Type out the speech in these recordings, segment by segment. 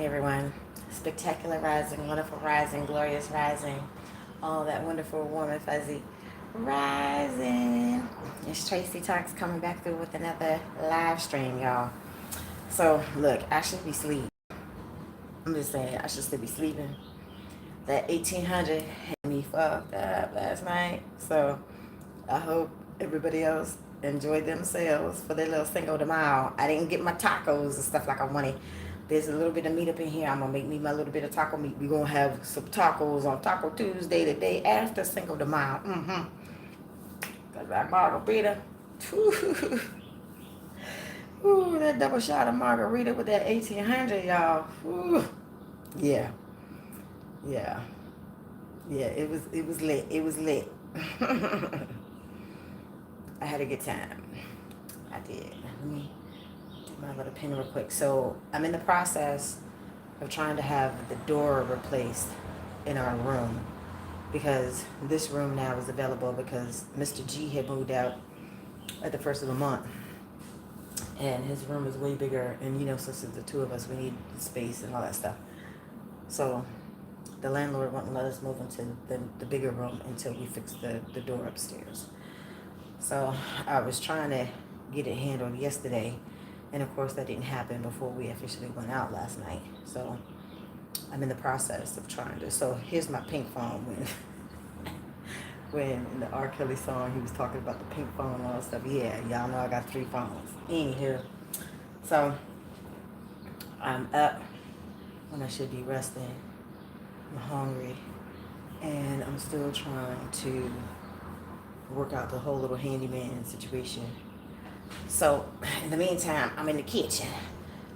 everyone. Spectacular rising, wonderful rising, glorious rising, all that wonderful, warm and fuzzy rising. It's Traci Talks coming back through with another live stream, y'all. So, look, I should be sleeping. I'm just saying, I should still be sleeping. That 1800 had me fucked up last night. So, I hope everybody else enjoyed themselves for their little Cinco de Mayo. I didn't get my tacos and stuff like I wanted. There's a little bit of meat up in here. I'm going to make me my little bit of taco meat. We're going to have some tacos on Taco Tuesday, the day after Cinco de Mayo. Because that margarita, ooh, that double shot of margarita with that 1800, y'all. Ooh. Yeah. Yeah. Yeah, it was lit. It was lit. I had a good time. I did. Let me do my little pen real quick. So I'm in the process of trying to have the door replaced in our room because this room now is available because Mr. G had moved out at the first of the month. And his room is way bigger. And, since it's the two of us, we need space and all that stuff. So the landlord wouldn't let us move into the bigger room until we fix the door upstairs. So I was trying to get it handled yesterday. And of course that didn't happen before we officially went out last night. So I'm in the process of trying to. So here's my pink phone. When in the R. Kelly song he was talking about the pink phone and all that stuff. Yeah, y'all know I got 3 phones. Anywho. So I'm up when I should be resting. I'm hungry. And I'm still trying to work out the whole little handyman situation. So in the meantime, I'm in the kitchen.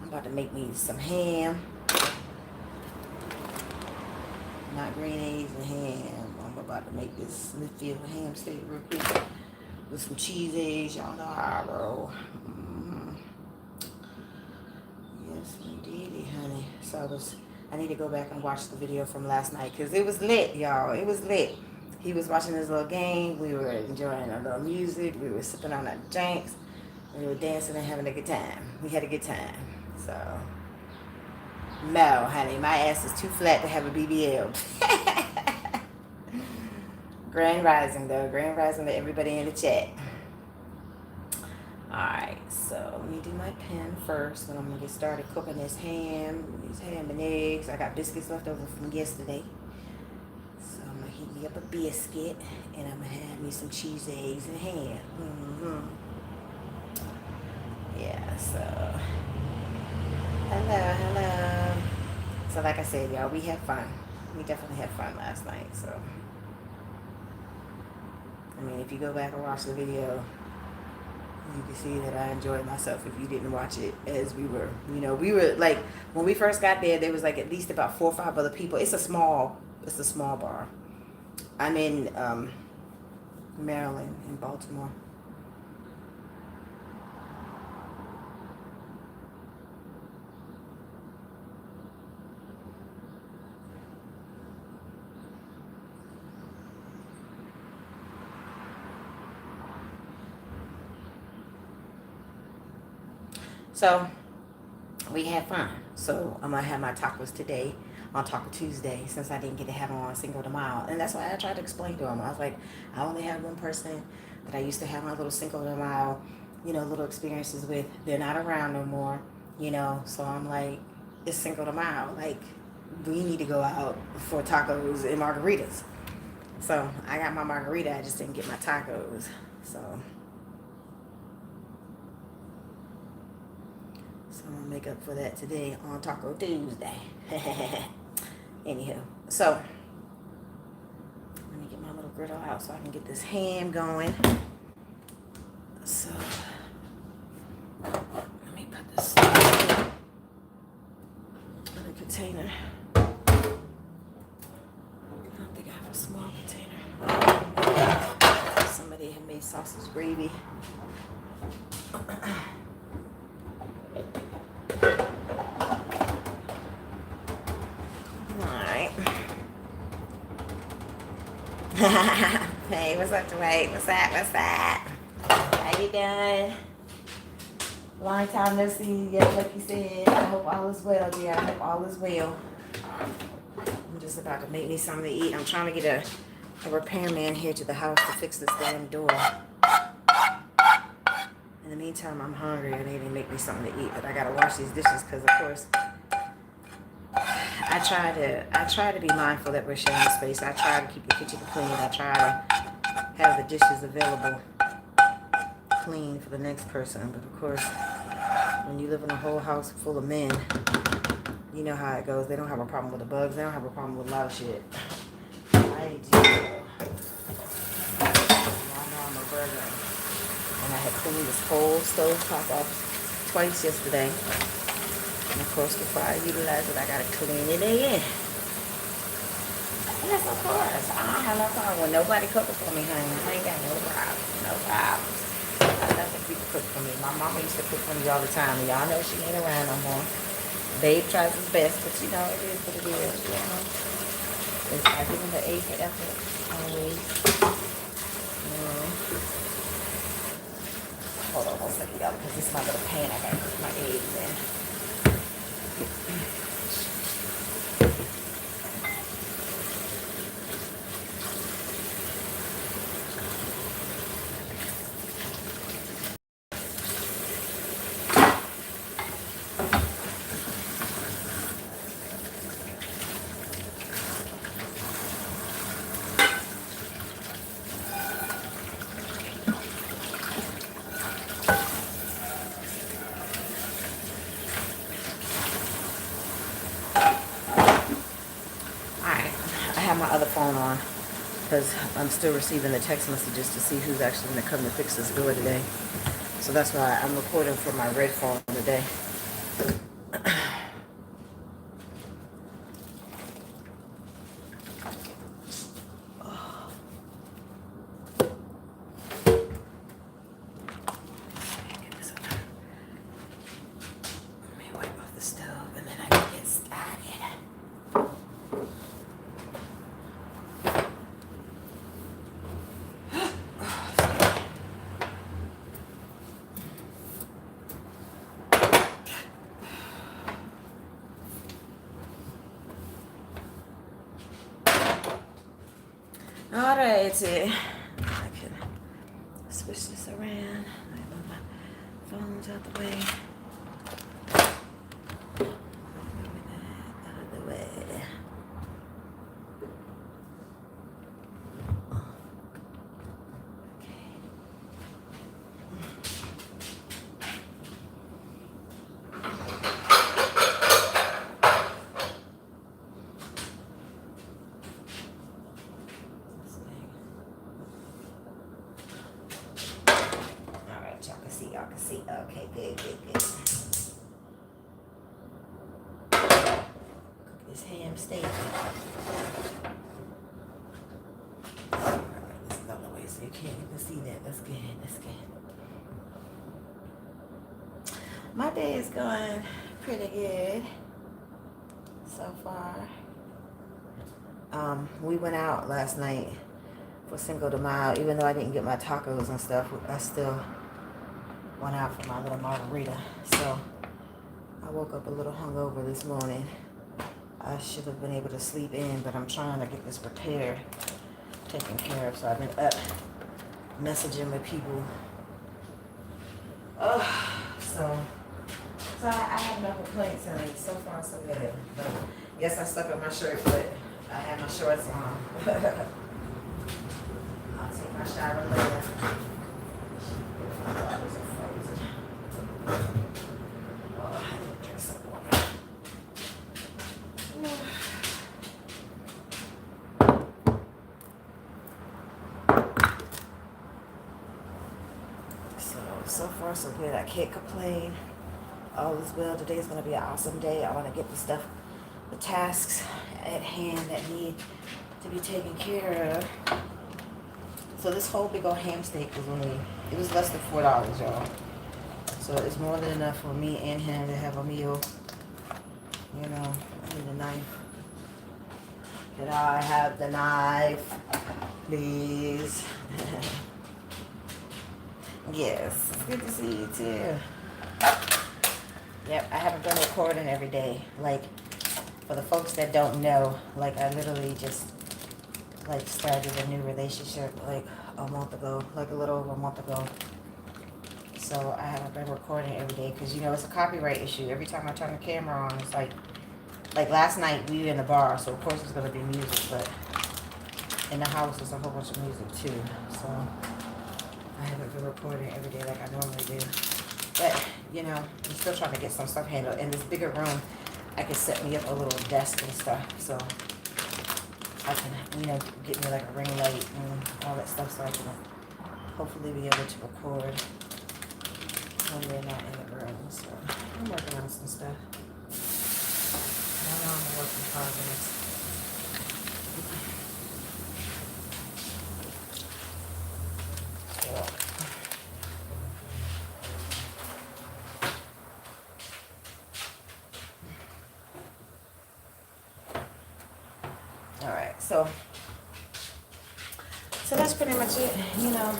I'm about to make me some ham. Not green eggs and ham. I'm about to make this Smithfield ham steak real quick with some cheese eggs. Y'all know how I roll. Yes, indeedy, honey. So I need to go back and watch the video from last night because it was lit, y'all. It was lit. He was watching his little game. We were enjoying our little music. We were sipping on our drinks. We were dancing and having a good time. We had a good time. So, no, honey, my ass is too flat to have a BBL. Grand rising, though. Grand rising to everybody in the chat. Alright, so let me do my pen first. And I'm going to get started cooking this ham. These ham and eggs. I got biscuits left over from yesterday. So I'm going to heat me up a biscuit. And I'm going to have me some cheese, eggs, and ham. Yeah, so hello. So like I said, y'all, we had fun. We definitely had fun last night. So I mean, if you go back and watch the video, you can see that I enjoyed myself. If you didn't watch it, as we were like, when we first got there was like at least about 4 or 5 other people. It's a small bar. I'm in Maryland, in Baltimore. So we had fun. So I'm gonna have my tacos today on Taco Tuesday since I didn't get to have them on Cinco de Mayo. And that's why I tried to explain to him. I was like, I only have one person that I used to have my little Cinco de Mayo, little experiences with. They're not around no more, So I'm like, it's Cinco de Mayo. Like, we need to go out for tacos and margaritas. So I got my margarita. I just didn't get my tacos. So I'm going to make up for that today on Taco Tuesday. Anywho, so let me get my little griddle out so I can get this ham going. So let me put this in a container. I don't think I have a small container. Somebody had made sausage gravy. Hey, what's up, Dwight? What's that? How you doing? Long time no see. Yeah, like you said, I hope all is well, dear. I hope all is well. I'm just about to make me something to eat. I'm trying to get a repairman here to the house to fix this damn door. In the meantime, I'm hungry. I need to make me something to eat, but I gotta wash these dishes because, of course, I try to be mindful that we're sharing space. I try to keep the kitchen clean. I try to have the dishes available clean for the next person. But of course, when you live in a whole house full of men, you know how it goes. They don't have a problem with the bugs. They don't have a problem with a lot of shit. I do. I know I'm a burger. And I had cleaned this whole stove top off twice yesterday. And of course, before I utilize it, I gotta clean it again. Yes, of course. I don't have no problem when nobody cooking for me, honey. I ain't got no problem. No problem. I love when people cook for me. My mama used to cook for me all the time. And y'all know she ain't around no more. Babe tries his best, but you know, it is what it is. You know? I give him the A for effort, always. You know. Hold on 1 second, y'all, because this is my little pan. I gotta put my eggs in. My other phone on because I'm still receiving the text messages to see who's actually going to come to fix this door today. So that's why I'm recording from my red phone today. Let me wipe off the stove and then I can get started. Alright, I can switch this around. I move my phones out the way. Move that out of the way. Y'all can see. Okay, good. Cook this ham steak. Alright, this is another way so you can't even see that. That's good. My day is going pretty good so far. We went out last night for Cinco de Mayo. Even though I didn't get my tacos and stuff, I still went out for my little margarita. So I woke up a little hungover this morning. I should have been able to sleep in, but I'm trying to get this repair taken care of. So I've been up messaging with people. So I have no complaints, honey. So far, so good. But yes, I stuck up my shirt, but I have my shorts on. I'll take my shower later. So far so good. I can't complain. All is well. Today's going to be an awesome day. I want to get the tasks at hand that need to be taken care of. So this whole big old ham steak it was less than $4, y'all. So it's more than enough for me and him to have a meal. You know, I need a knife. Can I have the knife, please? Yes, it's good to see you too. Yep, I haven't been recording every day. Like, for the folks that don't know, like, I literally just, like, started a new relationship, like, a month ago, like, a little over a month ago. So I haven't been recording every day because, you know, it's a copyright issue. Every time I turn the camera on, it's like last night we were in the bar, so of course it's going to be music, but in the house there's a whole bunch of music too. So I haven't been recording every day like I normally do. But, you know, I'm still trying to get some stuff handled. In this bigger room, I can set me up a little desk and stuff. So I can, you know, get me like a ring light and all that stuff so I can hopefully be able to record when we're not in the room. So I'm working on some stuff. I know I'm a work in progress. All right, so that's pretty much it. You know,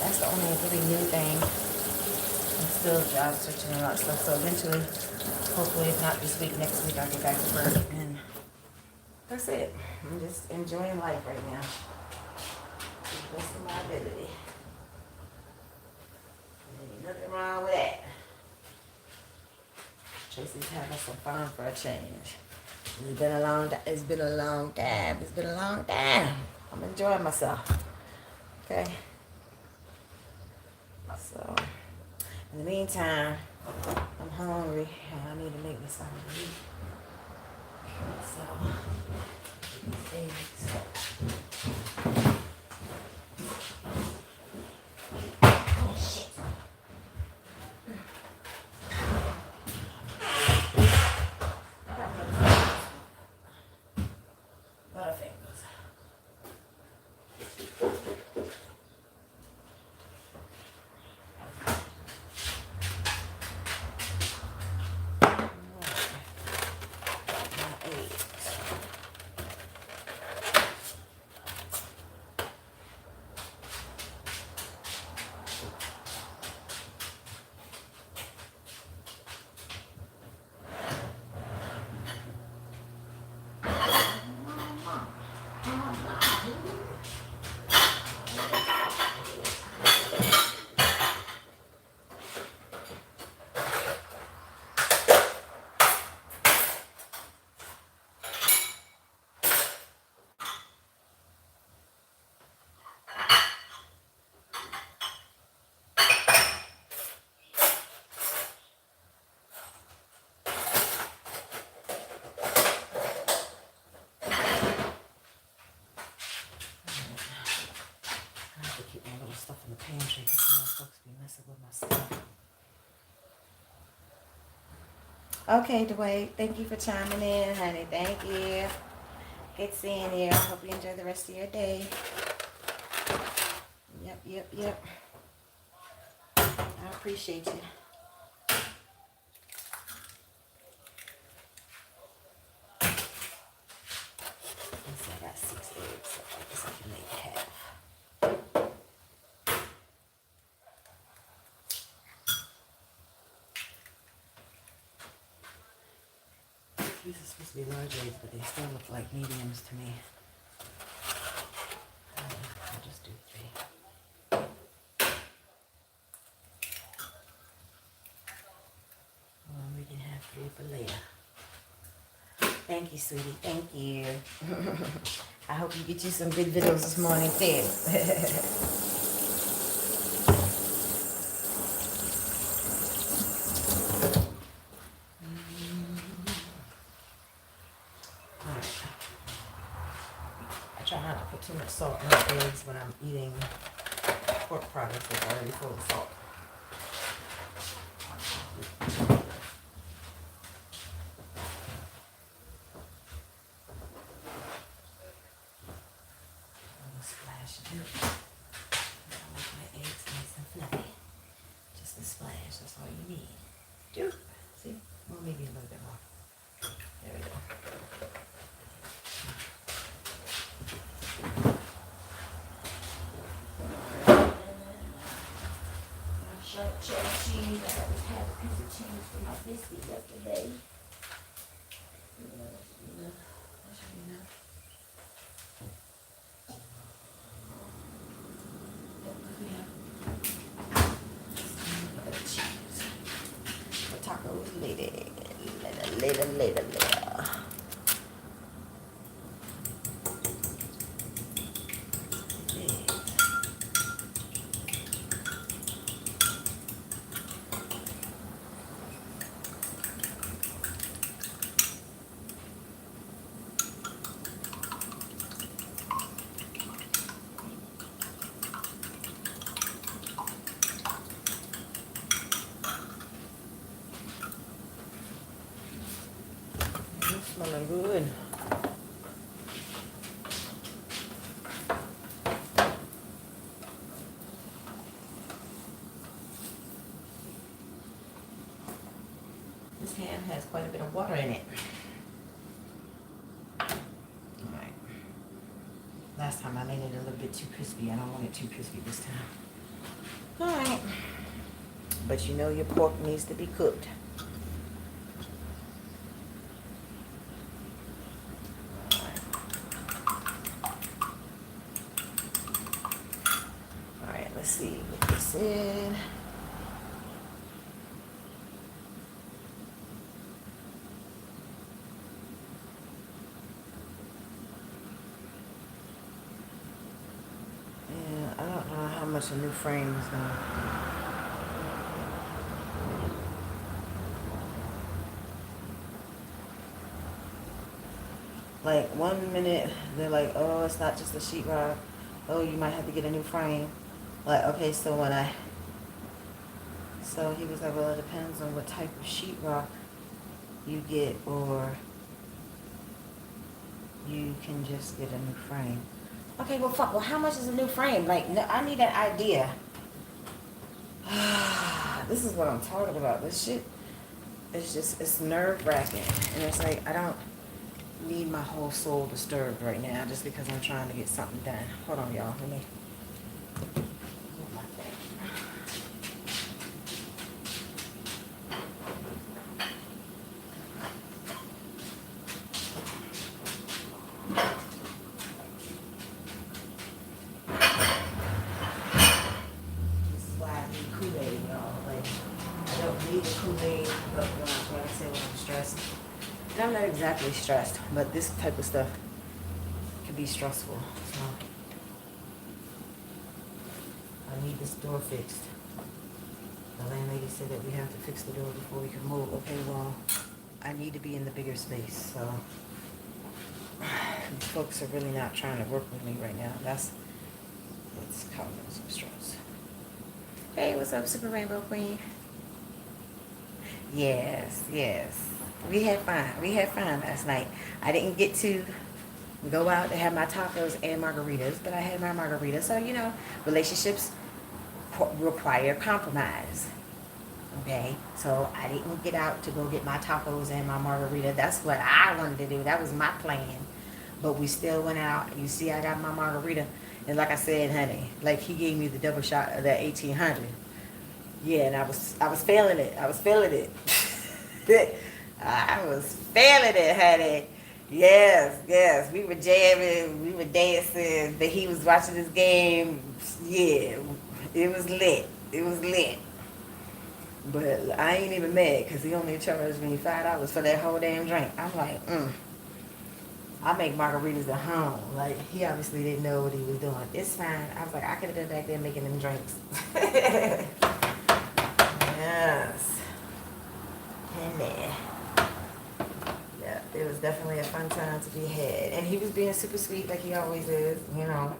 that's the only really new thing. I'm still job searching and all that stuff. So eventually, hopefully, if not this week, next week, I'll get back to work. And that's it. I'm just enjoying life right now. To the best of my ability. And ain't nothing wrong with that. Tracy's having some fun for a change. It's been a long time. It's been a long time. It's been a long time. I'm enjoying myself. Okay. So, in the meantime, I'm hungry and I need to make me something to eat. So, these eggs. Oh shit. Butterfingers. Keep my little stuff in the pantry because you know folks be messing with my stuff. Okay, Dwight, thank you for chiming in, honey. Thank you. Good seeing you. I hope you enjoy the rest of your day. Yep. I appreciate you. So I got 6 eggs, so I guess I can make half. These are supposed to be large eggs, but they still look like mediums to me. I'll just do 3. Well, we can have 3 for later. Thank you, sweetie. Thank you. I hope you get you some good videos this morning, too. I try not to put too much salt in the eggs when I'm eating pork products that's already full of salt. That's all you need. Do. See? Well, maybe a little bit more. There we go. for my biscuit yesterday. Yeah, that should be enough. Cheese. The tacos later. It's smelling good. This pan has quite a bit of water in it. Alright. Last time I made it a little bit too crispy. I don't want it too crispy this time. Alright. But you know your pork needs to be cooked. Alright, let's see what this is. I don't know how much a new frame is going to. Like 1 minute, they're like, oh, it's not just a sheetrock. Oh, you might have to get a new frame. Like, okay, so so he was like, well, it depends on what type of sheetrock you get, or you can just get a new frame. Okay, well, fuck. Well, how much is a new frame? Like, no, I need an idea. This is what I'm talking about. This shit is just, it's nerve-wracking. And it's like, I don't need my whole soul disturbed right now just because I'm trying to get something done. Hold on, y'all. Let me move my thing. Kool-Aid, y'all. Like, I don't need the Kool-Aid, but when I say when I'm stressed, and I'm not exactly stressed, but this type of stuff can be stressful. So I need this door fixed. The landlady said that we have to fix the door before we can move. Okay, well, I need to be in the bigger space, so these folks are really not trying to work with me right now. That's what's causing some stress. Hey, what's up, Super Rainbow Queen? Yes. We had fun last night. I didn't get to go out to have my tacos and margaritas, but I had my margarita. So, you know, relationships require compromise. Okay? So I didn't get out to go get my tacos and my margarita. That's what I wanted to do. That was my plan. But we still went out. You see, I got my margarita. And like I said, honey, like he gave me the double shot of that 1800. Yeah, and I was feeling it. I was feeling it, honey. Yes. We were jamming, we were dancing. But he was watching this game. Yeah, it was lit. But I ain't even mad because he only charged me $5 for that whole damn drink. I'm like, I make margaritas at home. Like, he obviously didn't know what he was doing. It's fine. I was like, I could have been back there making them drinks. Yes. And there. Yeah, it was definitely a fun time to be had. And he was being super sweet like he always is, you know.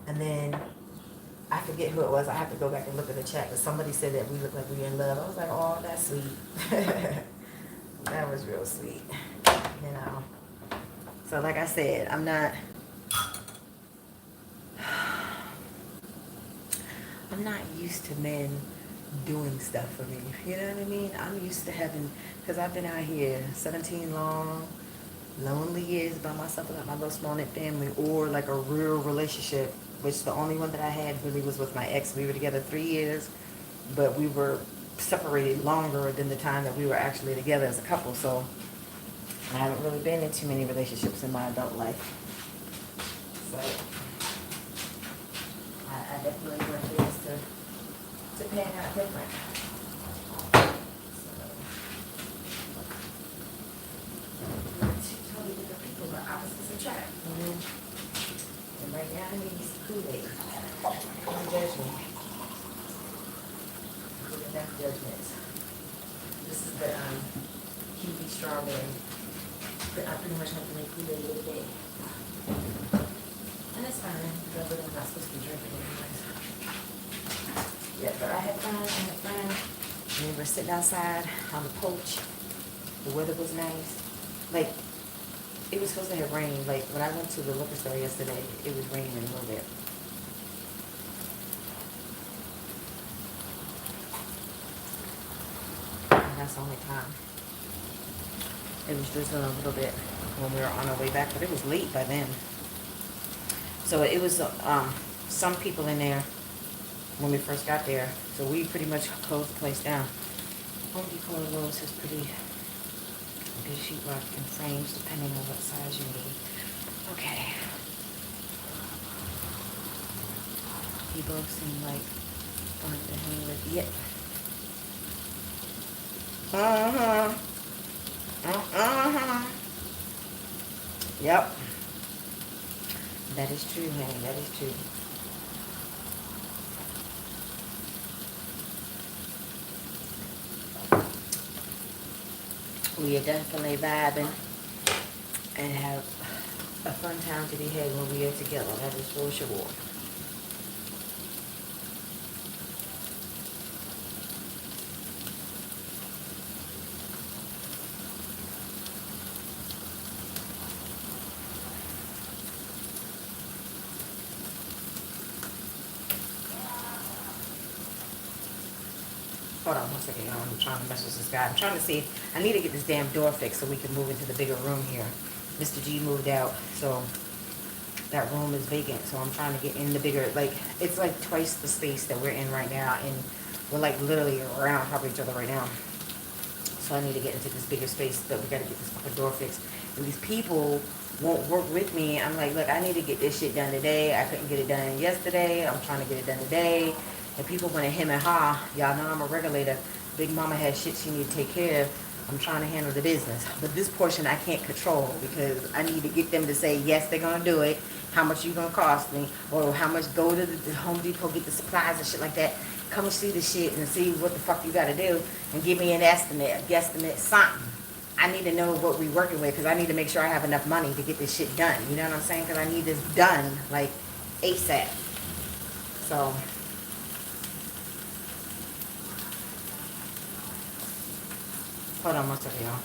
And then, I forget who it was. I have to go back and look at the chat. But somebody said that we look like we were in love. I was like, oh, that's sweet. That was real sweet. You know. So like I said, I'm not used to men doing stuff for me. You know what I mean? I'm used to having, because I've been out here 17 long, lonely years by myself without my little small knit family, or like a real relationship, which the only one that I had really was with my ex. We were together 3 years, but we were separated longer than the time that we were actually together as a couple. So I haven't really been in too many relationships in my adult life. So I definitely want things to pan out different. Two totally different people, but opposites attract. And right now I need some Kool-Aid. Don't judge me. Good enough judgments. This is the kiwi strawberry. But I pretty much have to make Kool-Aid every day. And it's fine, because I'm not supposed to be drinking anyways. Yeah, but I had fun. We were sitting outside on the porch. The weather was nice. Like, it was supposed to have rained. Like, when I went to the liquor store yesterday, it was raining a little bit. And that's the only time. It was drizzling a little bit when we were on our way back, but it was late by then. So it was some people in there when we first got there. So we pretty much closed the place down. Home Depot Lowe's has pretty good sheetrock and frames depending on what size you need. Okay. You both seem like fun to hang with. Yep. Yep. That is true, honey. That is true. We are definitely vibing and have a fun time to be had when we are together. That is for sure. Hold on one second, y'all. I'm trying to mess with this guy. I'm trying to see. I need to get this damn door fixed so we can move into the bigger room here. Mr. G moved out, so that room is vacant. So I'm trying to get in the bigger, like, it's like twice the space that we're in right now. And we're like literally around top of each other right now. So I need to get into this bigger space, but we got to get this fucking door fixed. And these people won't work with me. I'm like, look, I need to get this shit done today. I couldn't get it done yesterday. I'm trying to get it done today. And people want to hem and ha. Y'all know I'm a regulator. Big mama has shit she need to take care of. I'm trying to handle the business. But this portion I can't control because I need to get them to say, yes, they're going to do it. How much you going to cost me? Or how much go to the Home Depot, get the supplies and shit like that. Come and see the shit and see what the fuck you got to do. And give me an estimate, a guesstimate, something. I need to know what we're working with because I need to make sure I have enough money to get this shit done. You know what I'm saying? Because I need this done, like, ASAP. So... hold on one second, y'all.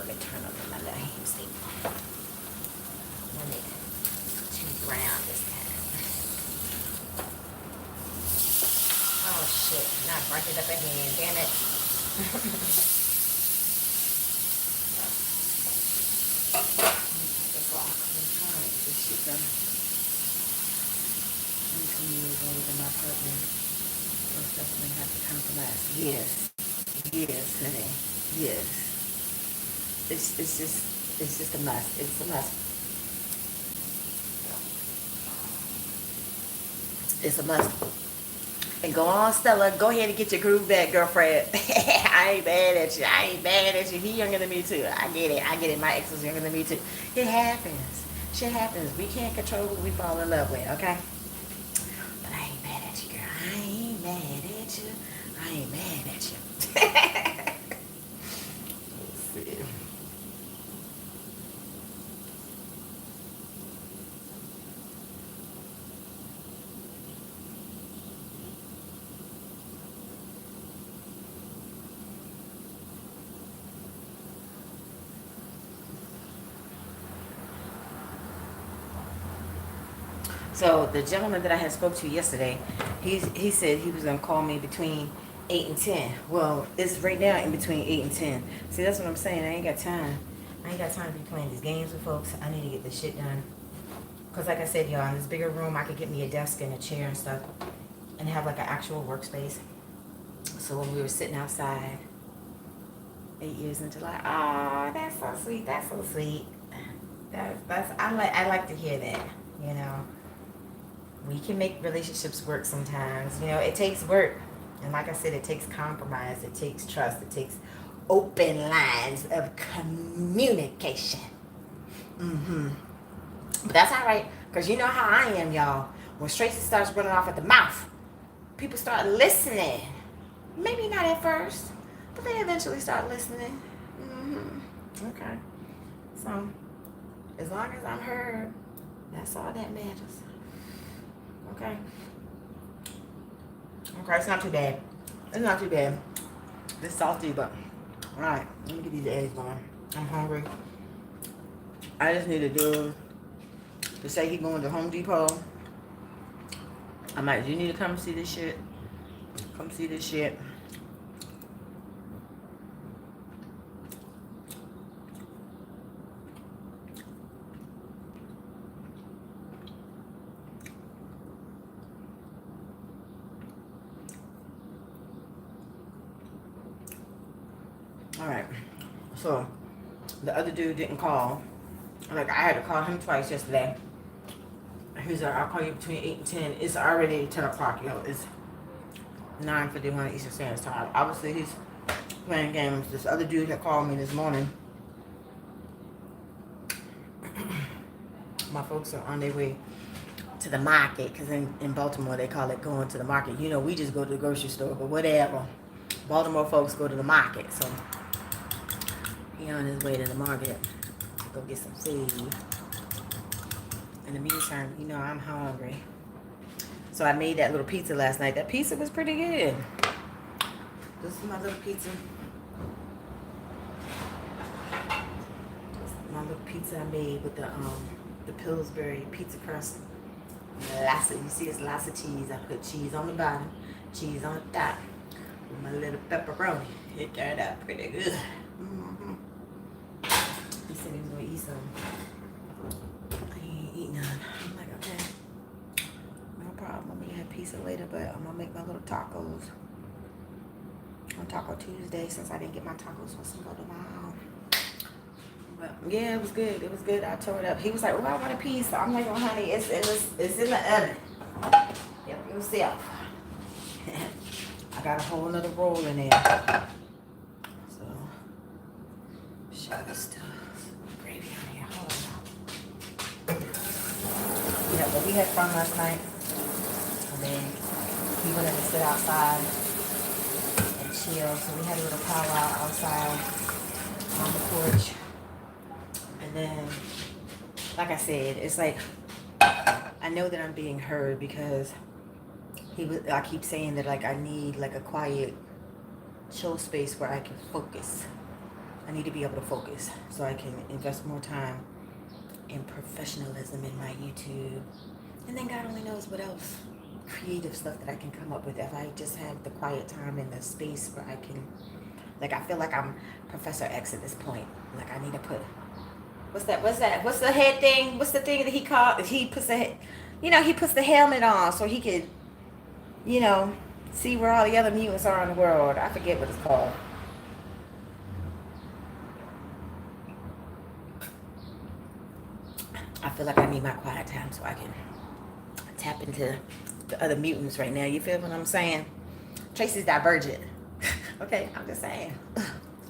Turn on my light. See. When it's too brown this time. Oh shit. Now I burnt it up again. Damn it. Take this off. I'm trying to get this shit done. I'm 20 years older than my partner. We'll definitely have to compromise. Yes. Yes, honey. Yes. It's just a mess. It's a mess. It's a must. And go on, Stella. Go ahead and get your groove back, girlfriend. I ain't mad at you. I ain't mad at you. He younger than me too. I get it. I get it. My ex was younger than me too. It happens. Shit happens. We can't control who we fall in love with, okay? But I ain't mad at you, girl. I ain't mad at you. I ain't mad at you. Let's see. So the gentleman that I had spoke to yesterday, he said he was gonna call me between 8 and 10. Well, it's right now in between 8 and 10. See, that's what I'm saying. I ain't got time. I ain't got time to be playing these games with folks. I need to get this shit done. Cause like I said, y'all, in this bigger room, I could get me a desk and a chair and stuff, and have like an actual workspace. So when we were sitting outside, 8 years into life, oh, that's so sweet. That's so sweet. That's I like to hear that. You know. We can make relationships work sometimes. You know, it takes work. And like I said, it takes compromise. It takes trust. It takes open lines of communication. But that's all right. Because you know how I am, y'all. When Traci starts running off at the mouth, people start listening. Maybe not at first, but they eventually start listening. Okay. So, as long as I'm heard, that's all that matters. Okay. Okay, it's not too bad. It's not too bad. It's salty, but alright. Let me get these eggs going. I'm hungry. I just need a dude to say he going to Home Depot. I'm like, you need to come see this shit. Come see this shit. Alright. So, the other dude didn't call. Like, I had to call him twice yesterday. He was like, I'll call you between 8 and 10. It's already 10 o'clock, yo. It's 9:51 Eastern Standard Time. Obviously, he's playing games. This other dude had called me this morning. My folks are on their way to the market, because in Baltimore, they call it going to the market. You know, we just go to the grocery store, but whatever. Baltimore folks go to the market, so he on his way to the market to go get some food. In the meantime, you know, I'm hungry. So I made that little pizza last night. That pizza was pretty good. This is my little pizza. This is my little pizza I made with the Pillsbury pizza crust. You see it's lots of cheese. I put cheese on the bottom, cheese on the top, with my little pepperoni. It turned out pretty good. He said he was gonna eat some. I ain't eat none. I'm like, okay, no problem. I'm gonna have pizza later, but I'm gonna make my little tacos on Taco Tuesday, since I didn't get my tacos for some tomorrow. But yeah, it was good. It was good. I tore it up. He was like, "Oh, I want a piece." I'm like, "Oh, honey, it's in the oven. Yep, yourself." I got a whole nother roll in there. So, sugar stuff. Gravy on here. Hold on. Yeah, but we had fun last night. And then he wanted to sit outside and chill. So we had a little powwow outside on the porch. And then, like I said, it's like, I know that I'm being heard, because I keep saying that, like, I need like a quiet, chill space where I can focus. I need to be able to focus so I can invest more time in professionalism in my YouTube. And then God only knows what else creative stuff that I can come up with if I just have the quiet time and the space where I can, like, I feel like I'm Professor X at this point. Like, I need to put, what's that? What's the head thing? What's the thing that he puts the helmet on so he could, see where all the other mutants are in the world. I forget what it's called. I feel like I need my quiet time so I can tap into the other mutants right now. You feel what I'm saying? Tracy's divergent. Okay, I'm just saying.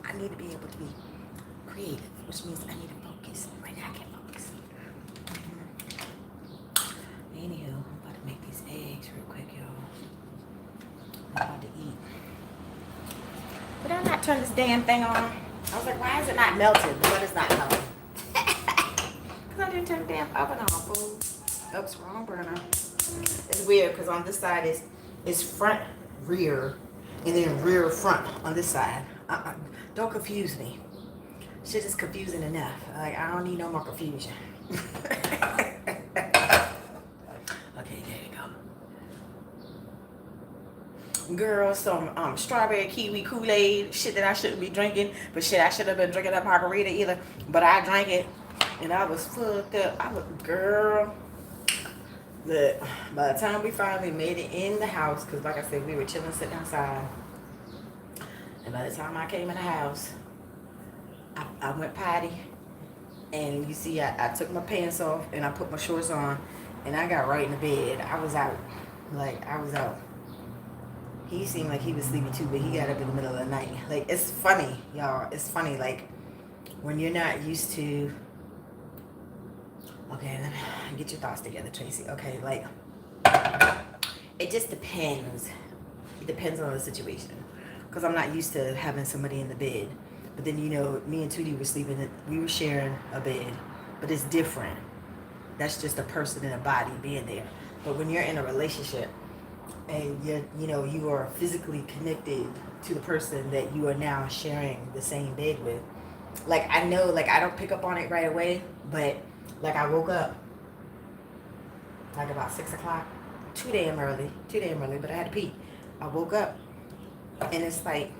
I need to be able to be creative, which means I need to focus. Right now I can't focus. Anywho, I'm about to make these eggs real quick, y'all. I'm about to eat. Did I not turn this damn thing on? I was like, why is it not melted? The butter's not melting. Because I didn't turn the damn oven on, fool. Oops, wrong burner. It's weird because on this side is front, rear, and then rear, front on this side. Don't confuse me. Shit is confusing enough. Like, I don't need no more confusion. Okay, there you go. Girl, some strawberry kiwi Kool-Aid, shit that I shouldn't be drinking, but shit, I should have been drinking that margarita either, but I drank it, and I was fucked up. Girl, look, by the time we finally made it in the house, because like I said, we were chilling, sitting outside, and by the time I came in the house, I went potty, and you see, I took my pants off, and I put my shorts on, and I got right in the bed. I was out. Like, I was out. He seemed like he was sleepy too, but he got up in the middle of the night. Like, it's funny, y'all. It's funny, like, when you're not used to... Okay, let me get your thoughts together, Tracy. Okay, like, it just depends. It depends on the situation. Because I'm not used to having somebody in the bed. But then, you know, me and Tootie were sleeping. We were sharing a bed. But it's different. That's just a person in a body being there. But when you're in a relationship and you are physically connected to the person that you are now sharing the same bed with, like, I know, like, I don't pick up on it right away, but like, I woke up like about 6 o'clock, too damn early, but I had to pee. I woke up and it's like,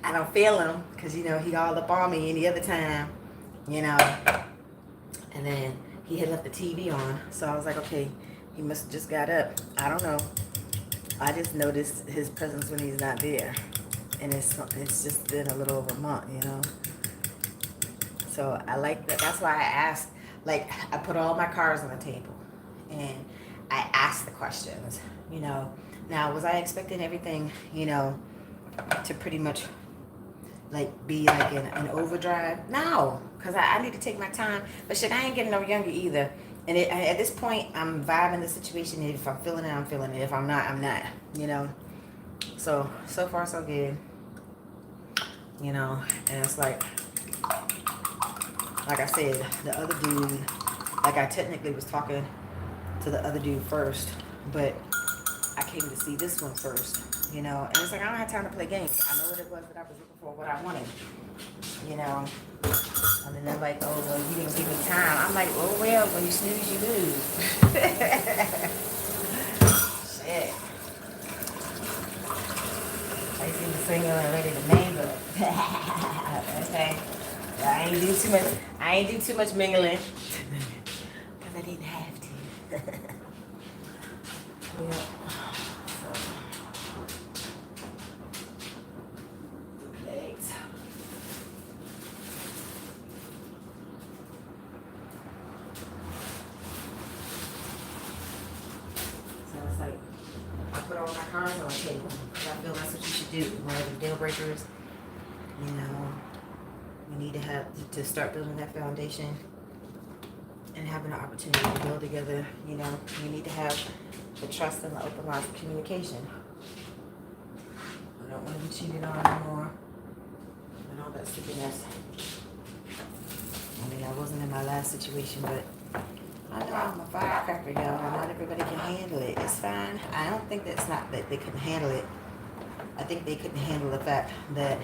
I don't feel him because, you know, he all up on me any other time, you know. And then he had left the TV on. So I was like, okay, he must have just got up. I don't know. I just noticed his presence when he's not there. And it's just been a little over a month, you know. So I like that. That's why I asked, like, I put all my cards on the table. And I asked the questions, you know. Now, was I expecting everything, you know, to pretty much like be like in an overdrive? No, because I need to take my time. But shit, I ain't getting no younger either. And at this point, I'm vibing the situation. If I'm feeling it, I'm feeling it. If I'm not, I'm not, you know. So far, so good. You know, and it's like I said, the other dude, like, I technically was talking to the other dude first, but I came to see this one first. You know, and it's like, I don't have time to play games. I know what it was that I was looking for, what I wanted. You know, and then they're like, oh, well, you didn't give me time. I'm like, oh, well, when you snooze, you lose. Shit. I see the single and ready to mingle. Okay. I ain't do too much mingling. Because I didn't have to. Yeah. Put all my cards on the table. I feel that's what you should do. One of the deal breakers, you know, we need to have to start building that foundation and having an opportunity to build together. You know, we need to have the trust and the open lines of communication. I don't want to be cheated on anymore and all that stupidness. I mean, I wasn't in my last situation, but I know I'm a firecracker, y'all, and not everybody can handle it. It's fine. I don't think that's not that they couldn't handle it. I think they couldn't handle the fact that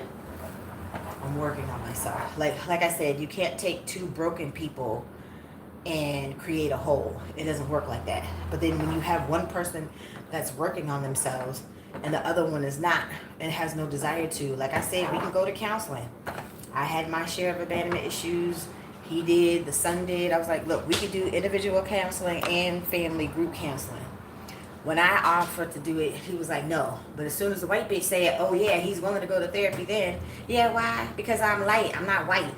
I'm working on myself. Like I said, you can't take two broken people and create a whole. It doesn't work like that. But then when you have one person that's working on themselves and the other one is not and has no desire to, like I said, we can go to counseling. I had my share of abandonment issues. He did, the son did. I was like, look, we could do individual counseling and family group counseling. When I offered to do it, he was like, no. But as soon as the white bitch said, oh yeah, he's willing to go to therapy then. Yeah, why? Because I'm light, I'm not white.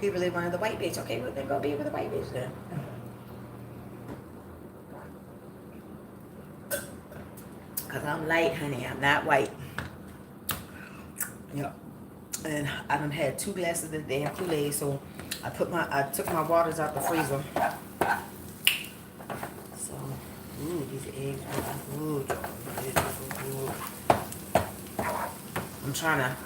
He really wanted the white bitch. Okay, well then go be with the white bitch then. Because I'm light, honey. I'm not white. Yeah. And I done had 2 glasses of the damn Kool-Aid, so I took my waters out the freezer. So, ooh, these eggs are good. I'm trying to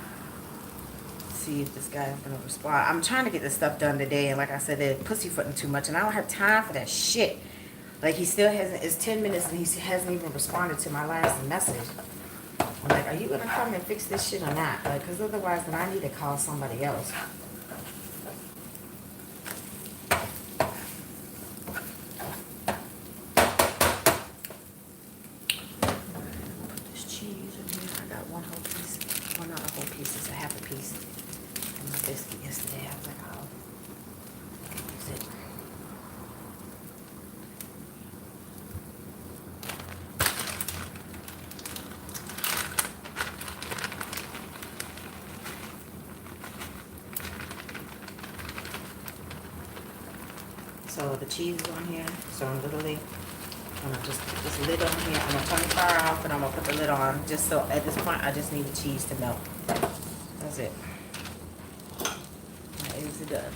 see if this guy is gonna respond. I'm trying to get this stuff done today, and like I said, they're pussyfooting too much, and I don't have time for that shit. Like, he still hasn't. It's 10 minutes, and he hasn't even responded to my last message. I'm like, are you gonna come and fix this shit or not? Like, cause otherwise, then I need to call somebody else. Put this cheese in here. I got 1 whole piece. Well, not a whole piece. It's a half a piece. And my biscuit yesterday. I was like, oh, use it. So the cheese is on here. So I'm literally gonna just put this lid on here. I'm gonna turn the fire off and I'm gonna put the lid on. Just so at this point I just need the cheese to melt. That's it. My eggs are done.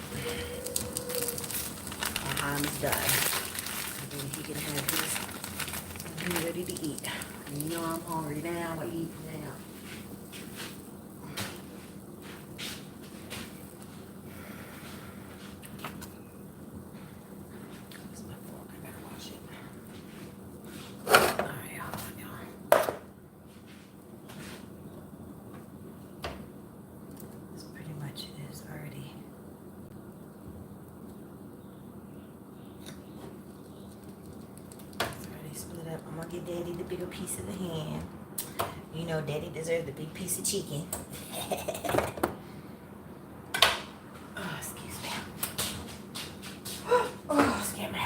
My ham is done. And then he can have his and be ready to eat. And you know I'm hungry now. I eat now. I'm gonna give Daddy the bigger piece of the ham. You know, Daddy deserves the big piece of chicken. Oh, excuse me. Oh, scared me.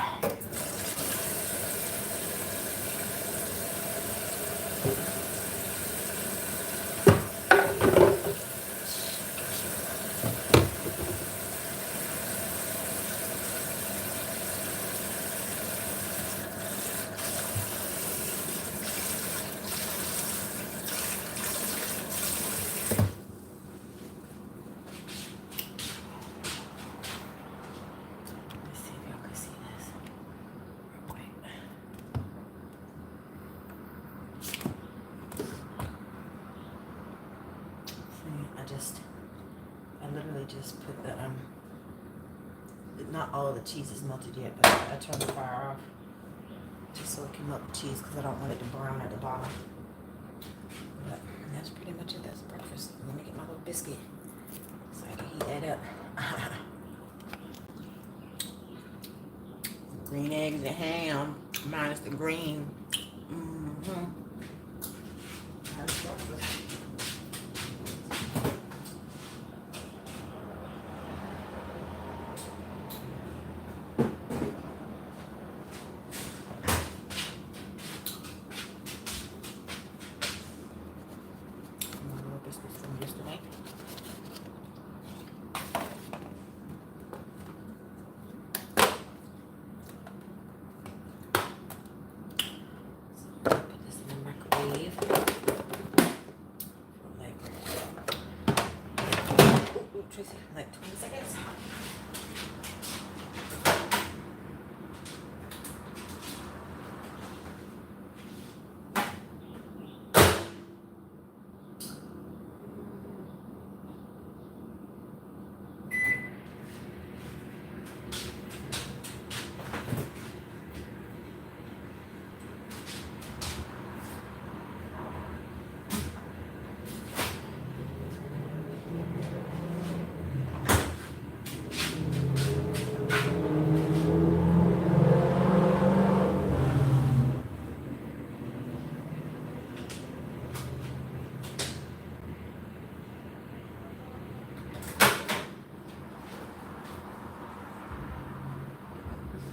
I literally just put the, not all of the cheese is melted yet, but I turned the fire off just so it can melt the cheese because I don't want it to brown at the bottom. But that's pretty much it. That's breakfast. Let me get my little biscuit so I can heat that up. Green eggs and ham, minus the green. That's breakfast. Like 20 seconds.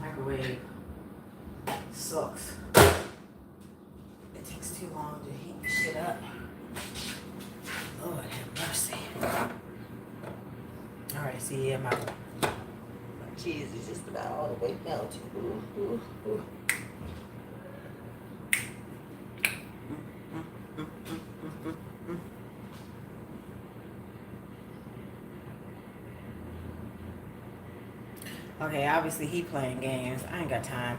Microwave sucks. It takes too long to heat the shit up. Lord have mercy. Alright, see, yeah, my cheese is just about all the way melted. Ooh, ooh, ooh. Okay, obviously he playing games. I ain't got time.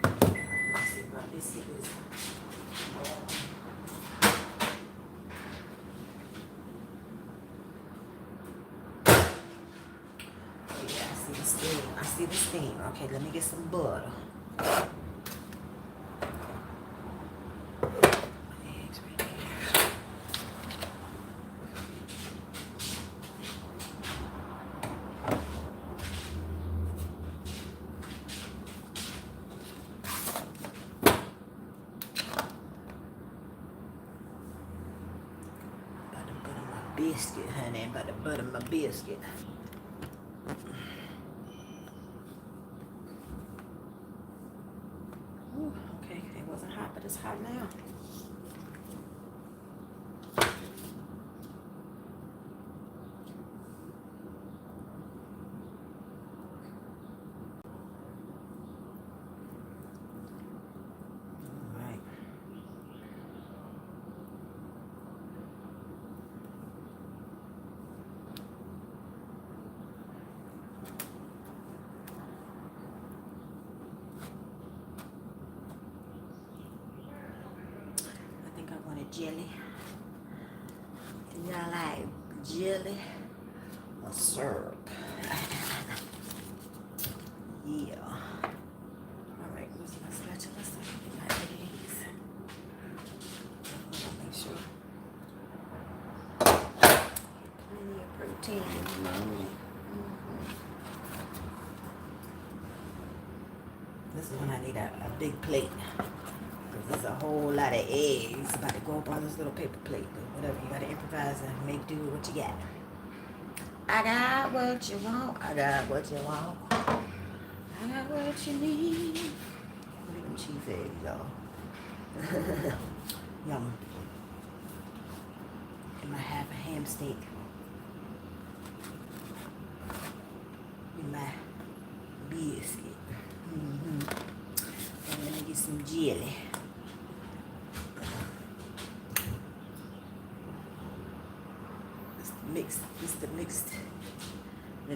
Let's see about this. Oh yeah, I see the steam. I see the steam. Okay, let me get some butter. Eggs right there. About to butter my biscuit, honey. About to butter my biscuit. Ooh, okay, it wasn't hot, but it's hot now. All right. I think I wanted jelly. And I like jelly or syrup. Yeah. All right, where's my spatula? So I can get my eggs. Make sure. Plenty of protein in my meat. This is when I need a big plate. Because there's a whole lot of eggs about to go up on this little paper plate. But whatever, you got to improvise and make do with what you got. I got what you want. I got what you want. I got what you need. Look at them cheese eggs, y'all. Yum. And I have a ham steak. In my biscuit. And let me get some jelly. It's the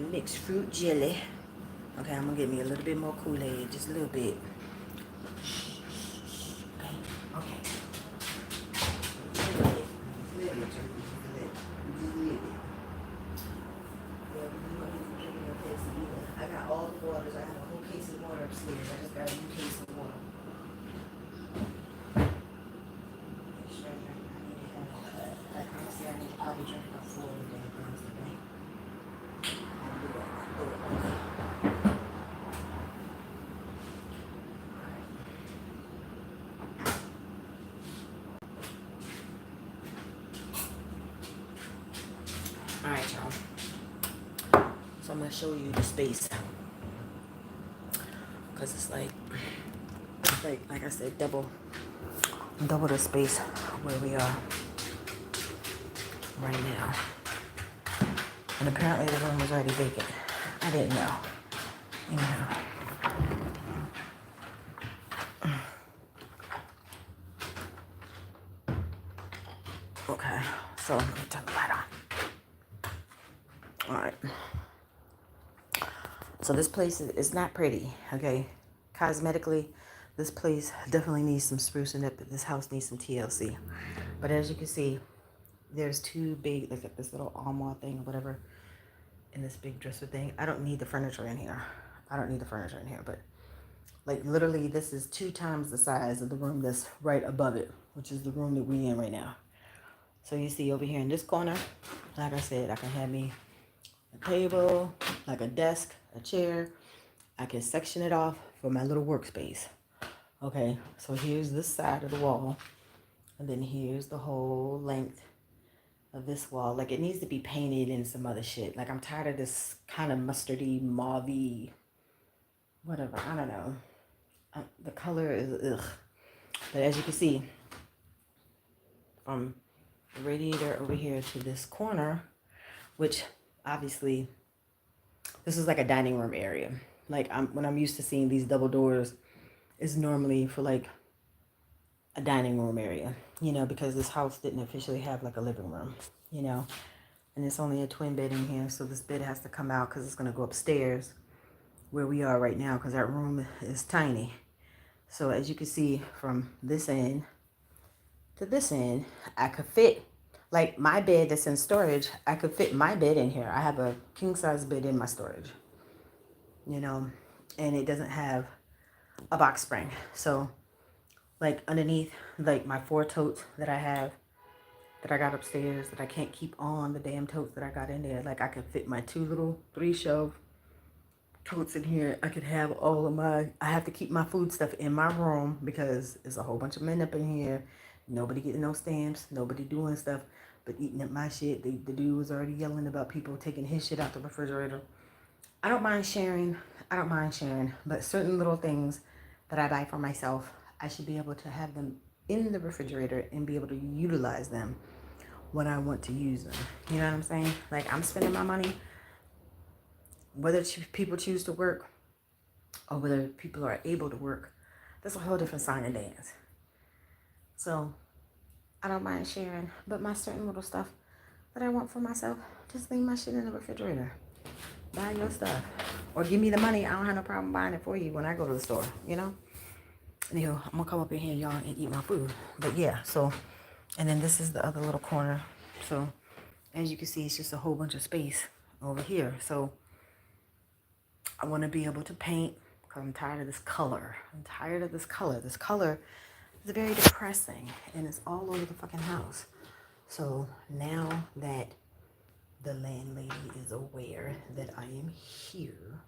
mixed fruit jelly. Okay, I'm gonna get me a little bit more Kool-Aid, just a little bit. Okay. I got all the waters. I have a whole case of water upstairs. I just got a new case of water. I'll be drinking about 4 today. Alright, y'all. So I'm gonna show you the space. Cause it's like I said, double the space where we are right now. And apparently the room was already vacant. I didn't know. You know. Okay, so let me turn the light on. Alright. So this place is not pretty, okay? Cosmetically, this place definitely needs some sprucing up. This house needs some TLC. But as you can see, there's two big, like this little armoire thing or whatever, and this big dresser thing. I don't need the furniture in here. But like literally this is 2 times the size of the room that's right above it, which is the room that we're in right now. So you see over here in this corner, like I said, I can have me a table, like a desk, a chair. I can section it off for my little workspace. Okay, so here's this side of the wall, and then here's the whole length of this wall. Like it needs to be painted and some other shit. Like I'm tired of this kind of mustardy, mauvey, whatever. I don't know. The color is ugh. But as you can see, from the radiator over here to this corner, which obviously this is like a dining room area. Like when I'm used to seeing these double doors, is normally for like a dining room area, because this house didn't officially have like a living room, and it's only a twin bed in here. So this bed has to come out because it's going to go upstairs where we are right now because that room is tiny. So as you can see from this end to this end, I could fit like my bed that's in storage. I could fit my bed in here. I have a king size bed in my storage, and it doesn't have a box spring. So like underneath like my 4 totes that I have that I got upstairs that I can't keep on the damn totes that I got in there. Like I could fit my 2 little 3 shelf totes in here. I could have all of my, I have to keep my food stuff in my room because there's a whole bunch of men up in here. Nobody getting no stamps, nobody doing stuff, but eating up my shit. The dude was already yelling about people taking his shit out the refrigerator. I don't mind sharing. But certain little things that I buy for myself, I should be able to have them in the refrigerator and be able to utilize them when I want to use them. You know what I'm saying? Like I'm spending my money, whether people choose to work or whether people are able to work. That's a whole different song and dance. So I don't mind sharing, but my certain little stuff that I want for myself, just leave my shit in the refrigerator. Buy your stuff. Or give me the money. I don't have no problem buying it for you when I go to the store, Anywho, I'm going to come up in here, y'all, and eat my food. But yeah, so, and then this is the other little corner. So, as you can see, it's just a whole bunch of space over here. So, I want to be able to paint because I'm tired of this color. This color is very depressing, and it's all over the fucking house. So, now that the landlady is aware that I am here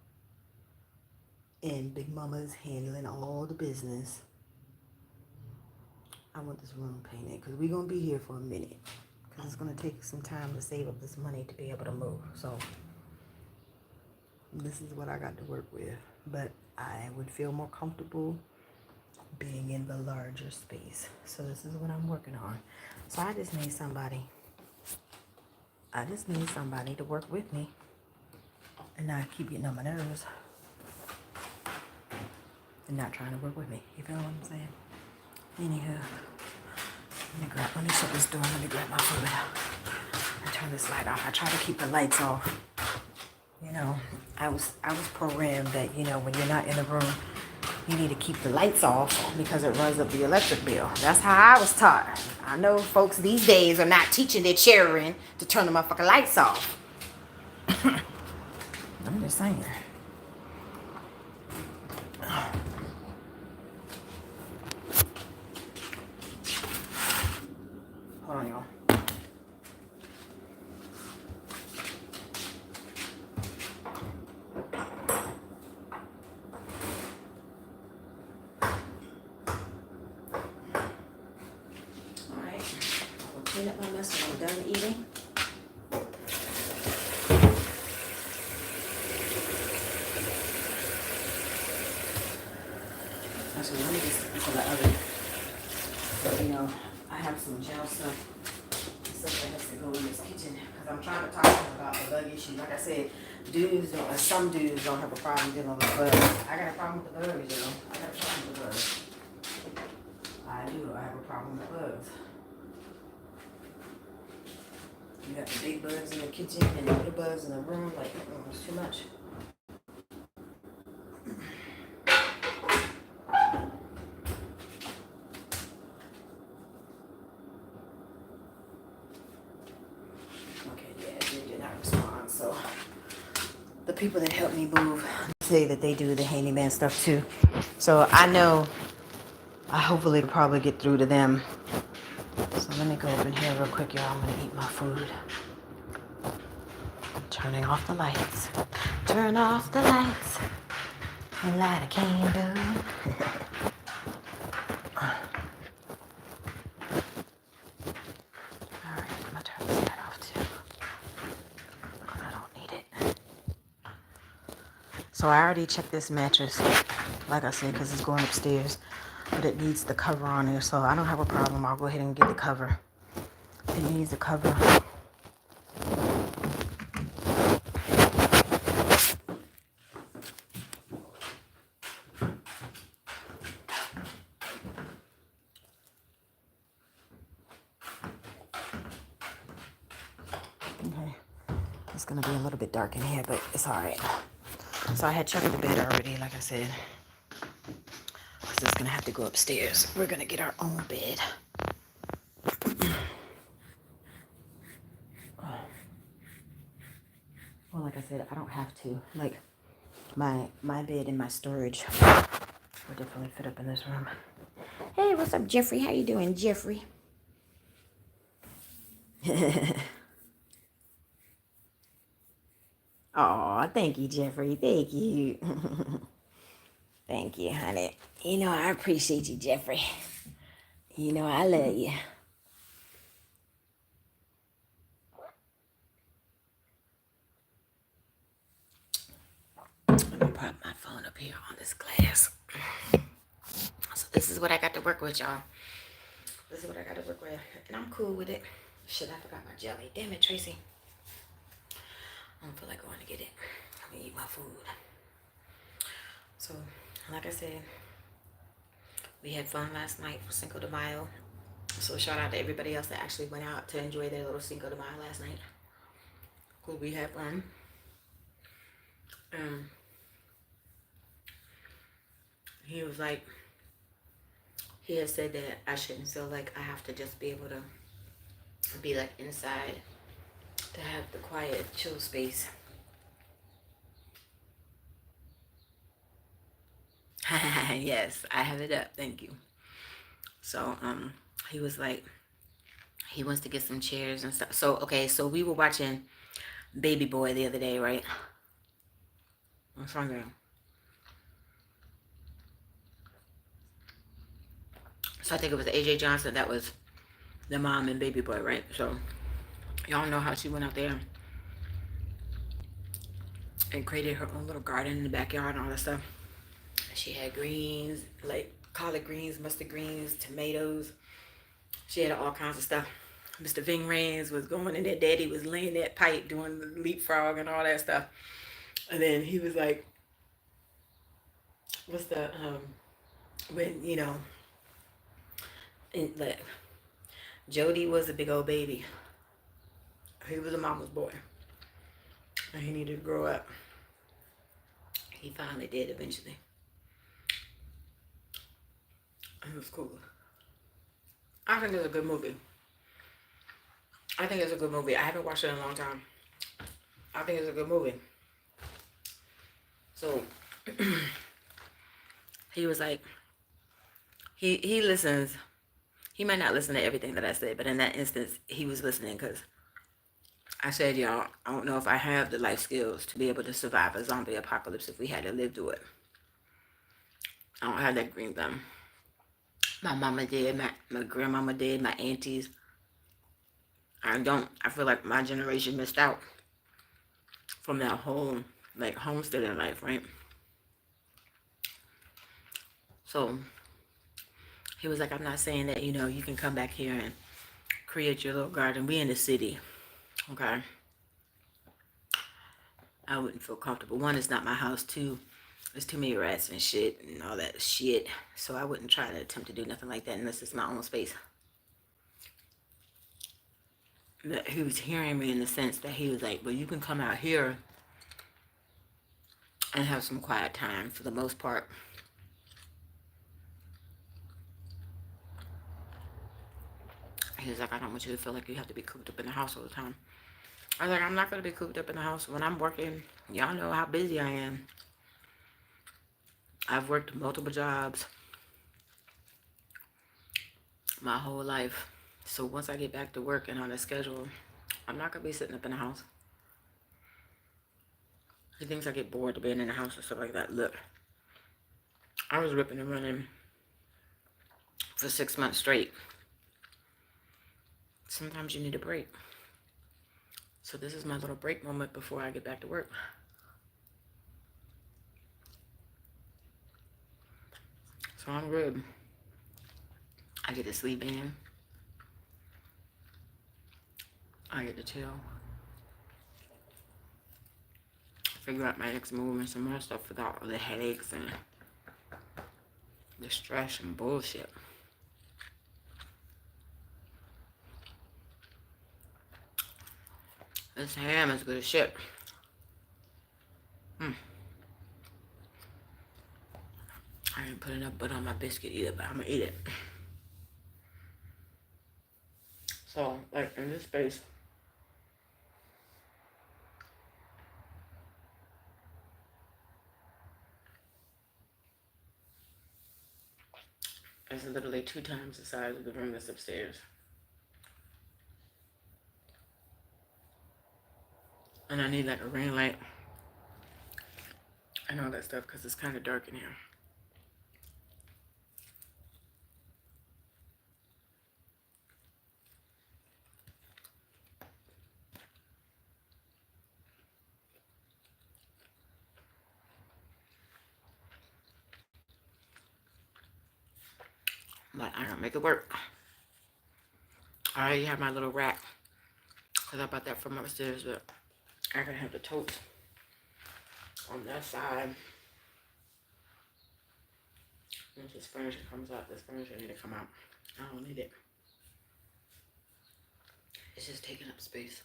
and Big Mama is handling all the business, I want this room painted because we're going to be here for a minute because it's going to take some time to save up this money to be able to move. So this is what I got to work with, but I would feel more comfortable being in the larger space. So this is what I'm working on. So I just need somebody to work with me and not keep getting on my nerves and not trying to work with me. You feel what I'm saying? Anywho, let me shut this door. Let me grab my food out and turn this light off. I try to keep the lights off. I was programmed that, when you're not in the room, you need to keep the lights off because it runs up the electric bill. That's how I was taught. I know folks these days are not teaching their children to turn the motherfucking lights off. I'm just saying. Hold on, y'all. Clean up my mess when I'm done eating. Actually, let me just into the oven. But, I have some gel stuff that has to go in this kitchen because I'm trying to talk to them about the bug issue. Like I said, some dudes don't have a problem dealing with bugs. I got a problem with the bugs, I got a problem with bugs. I do. I have a problem with bugs. You got the big bugs in the kitchen and the little bugs in the room. Like, it's too much. Okay, yeah, they did not respond. So, the people that help me move say that they do the handyman stuff too. So, I know I hopefully will probably get through to them. So, let me go up in here real quick, y'all. I'm going to eat my food. Turning off the lights. Turn off the lights and light a candle. Alright, I'm gonna turn this light off too. I don't need it. So I already checked this mattress, like I said, because it's going upstairs. But it needs the cover on there, so I don't have a problem. I'll go ahead and get the cover. It needs the cover. gonna be a little bit dark in here, but it's all right. So I had checked the bed already, like I said. Because it's gonna have to go upstairs. We're gonna get our own bed. Well, like I said, I don't have to. Like my bed and my storage will definitely fit up in this room. Hey, what's up, Jeffrey? How you doing, Jeffrey? Oh, thank you, Jeffrey. Thank you. Thank you, honey. You know I appreciate you, Jeffrey. You know I love you. Let me prop my phone up here on this glass. So this is what I got to work with, y'all. This is what I got to work with. And I'm cool with it. Shit, I forgot my jelly. Damn it, Tracy. I don't feel like going to get it. I'm going to eat my food. So, like I said, we had fun last night for Cinco de Mayo. So shout out to everybody else that actually went out to enjoy their little Cinco de Mayo last night. Cool, we had fun. He was like, he had said that I shouldn't feel like I have to just be able to be like inside, to have the quiet, chill space. Yes, I have it up. Thank you. So, he was like, he wants to get some chairs and stuff. So, okay, so we were watching Baby Boy the other day, right? What's wrong there? So I think it was AJ Johnson that was the mom and Baby Boy, right? So y'all know how she went out there and created her own little garden in the backyard and all that stuff. She had greens, like collard greens, mustard greens, tomatoes. She had all kinds of stuff. Mr. Ving Rhames was going in there. Daddy was laying that pipe, doing the leapfrog and all that stuff. And then he was like, what's the, when, you know, like, Jody was a big old baby. He was a mama's boy. And he needed to grow up. He finally did eventually. It was cool. I think it's a good movie. I haven't watched it in a long time. I think it's a good movie. So he was like, he listens. He might not listen to everything that I say, but in that instance, he was listening because I said, y'all, I don't know if I have the life skills to be able to survive a zombie apocalypse if we had to live through it. I don't have that green thumb. My mama did, my grandmama did, my aunties. I don't. I feel like my generation missed out from that whole, like, homesteading life, right? So he was like, I'm not saying that, you know, you can come back here and create your little garden. We in the city, okay? I wouldn't feel comfortable. One, it's not my house. Two, there's too many rats and shit and all that shit. So I wouldn't try to attempt to do nothing like that unless it's my own space. But he was hearing me in the sense that he was like, well, you can come out here and have some quiet time for the most part. He was like, I don't want you to feel like you have to be cooped up in the house all the time. I was like, I'm not going to be cooped up in the house. When I'm working, y'all know how busy I am. I've worked multiple jobs my whole life. So once I get back to work and on a schedule, I'm not going to be sitting up in the house. He thinks I get bored of being in the house and stuff like that. Look, I was ripping and running for 6 months straight. Sometimes you need a break. So this is my little break moment before I get back to work. So I'm good. I get to sleep in. I get to chill. Figure out my next move and some more stuff without all the headaches and the stress and bullshit. This ham is good as shit. I didn't put enough butter on my biscuit either, but I'm gonna eat it. So, like in this space, it's literally 2 times the size of the room that's upstairs. And I need like a ring light and all that stuff because it's kind of dark in here. But I don't make it work. I already have my little rack because I bought that from upstairs, but I gotta have the totes on that side. Once this furniture comes out, this furniture need to come out. I don't need it. It's just taking up space.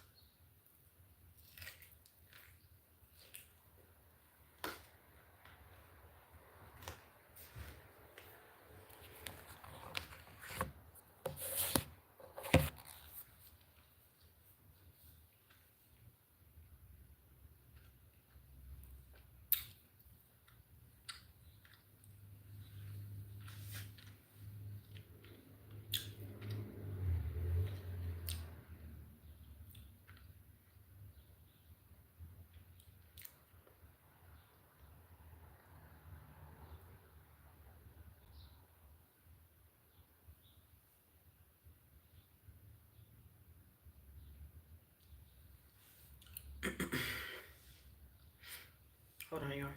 Hold on, y'all.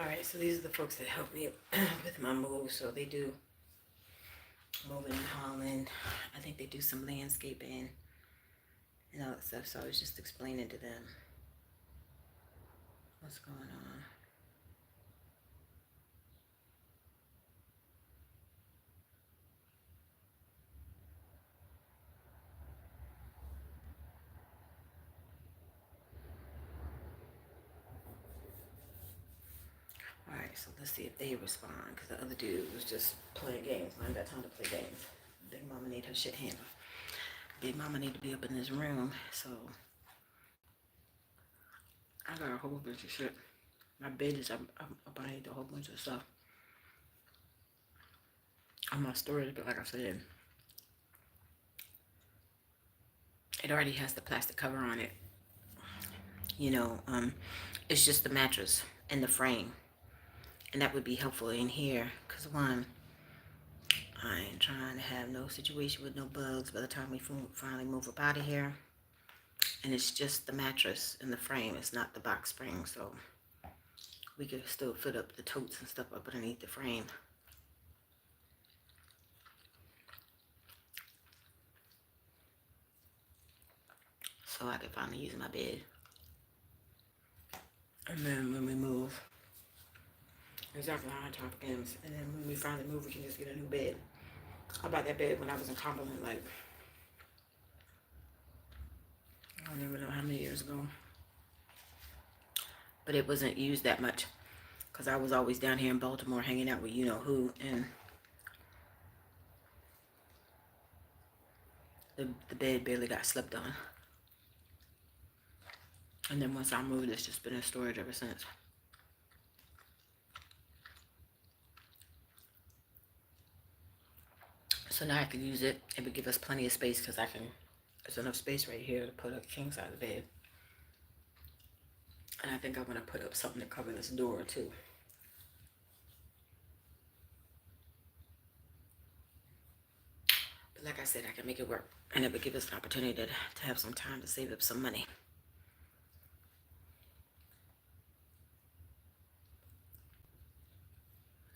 Alright, so these are the folks that help me with my move. So they do moving and hauling. I think they do some landscaping and all that stuff. So I was just explaining to them what's going on. Alright, so let's see if they respond. Because the other dude was just playing games. I ain't got time to play games. Big mama need her shit handled. Big mama need to be up in this room. So I got a whole bunch of shit. My bed is up behind a whole bunch of stuff on my storage, but like I said, it already has the plastic cover on it. You know, it's just the mattress and the frame. And that would be helpful in here. Because one, I ain't trying to have no situation with no bugs by the time we finally move up out of here. And it's just the mattress and the frame. It's not the box spring. So we could still fit up the totes and stuff up underneath the frame. So I could finally use my bed. And then when we move, exactly how I talk games. And then when we finally move, we can just get a new bed. I bought that bed when I was in Cumberland, like, I don't even know how many years ago. But it wasn't used that much. Because I was always down here in Baltimore hanging out with you-know-who. And the bed barely got slept on. And then once I moved, it's just been in storage ever since. So now I can use it. It would give us plenty of space because there's enough space right here to put a king size bed. And I think I want to put up something to cover this door too. But like I said, I can make it work. And it would give us an opportunity to have some time to save up some money.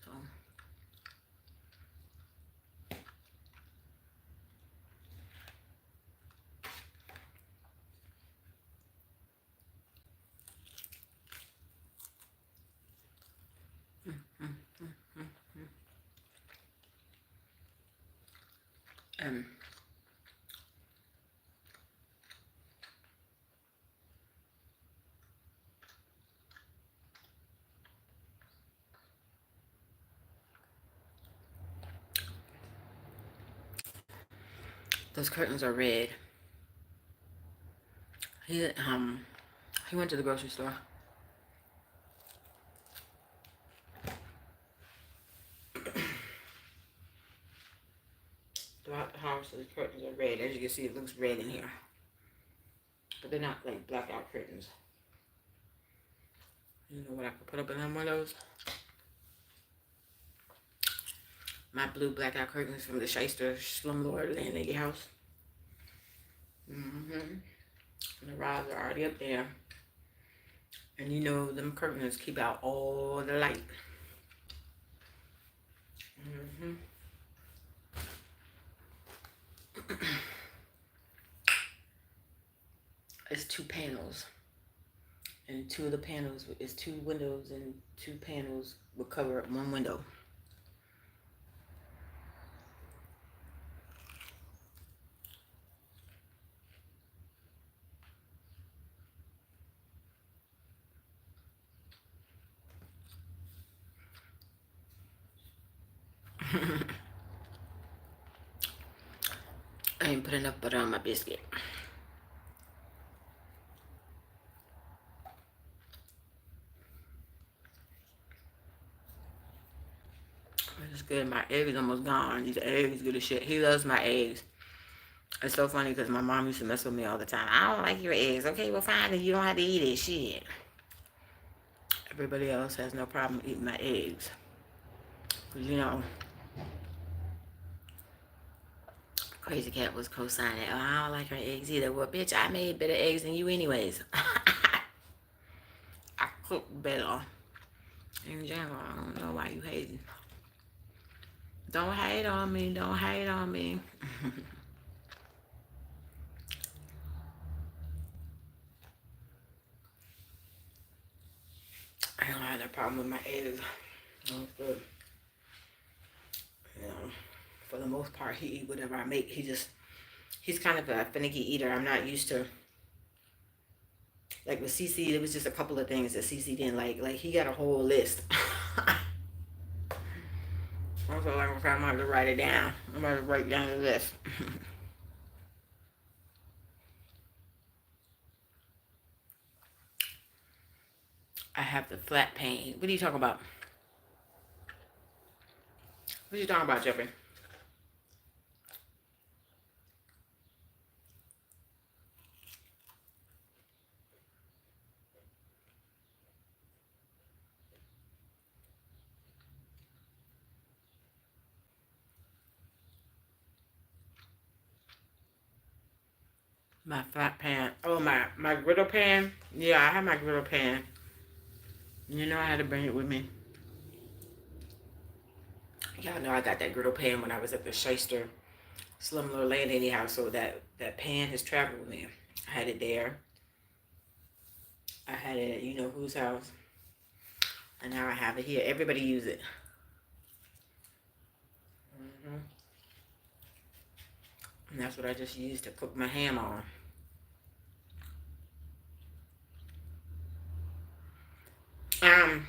So those curtains are red. He went to the grocery store. Throughout the house, the curtains are red. As you can see, it looks red in here. But they're not like blackout curtains. You know what I could put up in one of those? My blue blackout curtains from the Shyster Slumlord Landlady house. And the rods are already up there. And you know, them curtains keep out all the light. It's 2 panels. And 2 of the panels is 2 windows, and 2 panels will cover up 1 window. I ain't put enough butter on my biscuit. It's good. My egg is almost gone. These eggs good as shit. He loves my eggs. It's so funny because my mom used to mess with me all the time. I don't like your eggs. Okay, well fine, then you don't have to eat it. Shit. Everybody else has no problem eating my eggs. Because, you know, Crazy Cat was co-signing. Oh, I don't like her eggs either. Well, bitch, I made better eggs than you anyways. I cook better. in general. I don't know why you hating. Don't hate on me. Don't hate on me. I don't have no problem with my eggs. Good. You know, for the most part, he eat whatever I make. He's kind of a finicky eater. I'm not used to, like with CC, there was just a couple of things that CC didn't like. Like he got a whole list. Also, like, I'm gonna have to write it down. I'm gonna write down the list. I have the flat pain. What are you talking about? What are you talking about, Jeffrey? My flat pan. Oh, my griddle pan. Yeah, I have my griddle pan. You know I had to bring it with me. Y'all know I got that griddle pan when I was at the Shyster Slum Lord Landlady house. So that pan has traveled with me. I had it there. I had it at you know whose house. And now I have it here. Everybody use it. hmm And that's what I just used to cook my ham on. Um,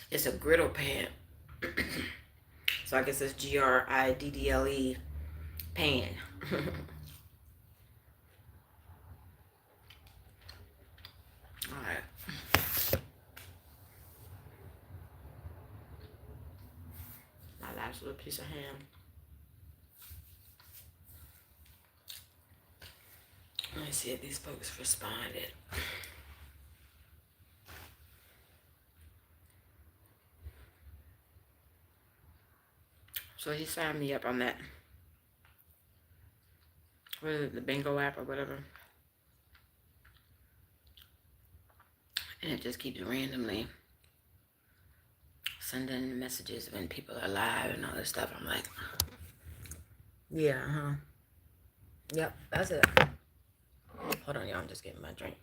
it's a griddle pan. So I guess it's GRIDDLE pan. Alright. My last little piece of ham. Let me see if these folks responded. So he signed me up on that. What is it, the bingo app or whatever? And it just keeps randomly sending messages when people are live and all this stuff. I'm like, yeah, Yep, that's it. Hold on, y'all. I'm just getting my drink.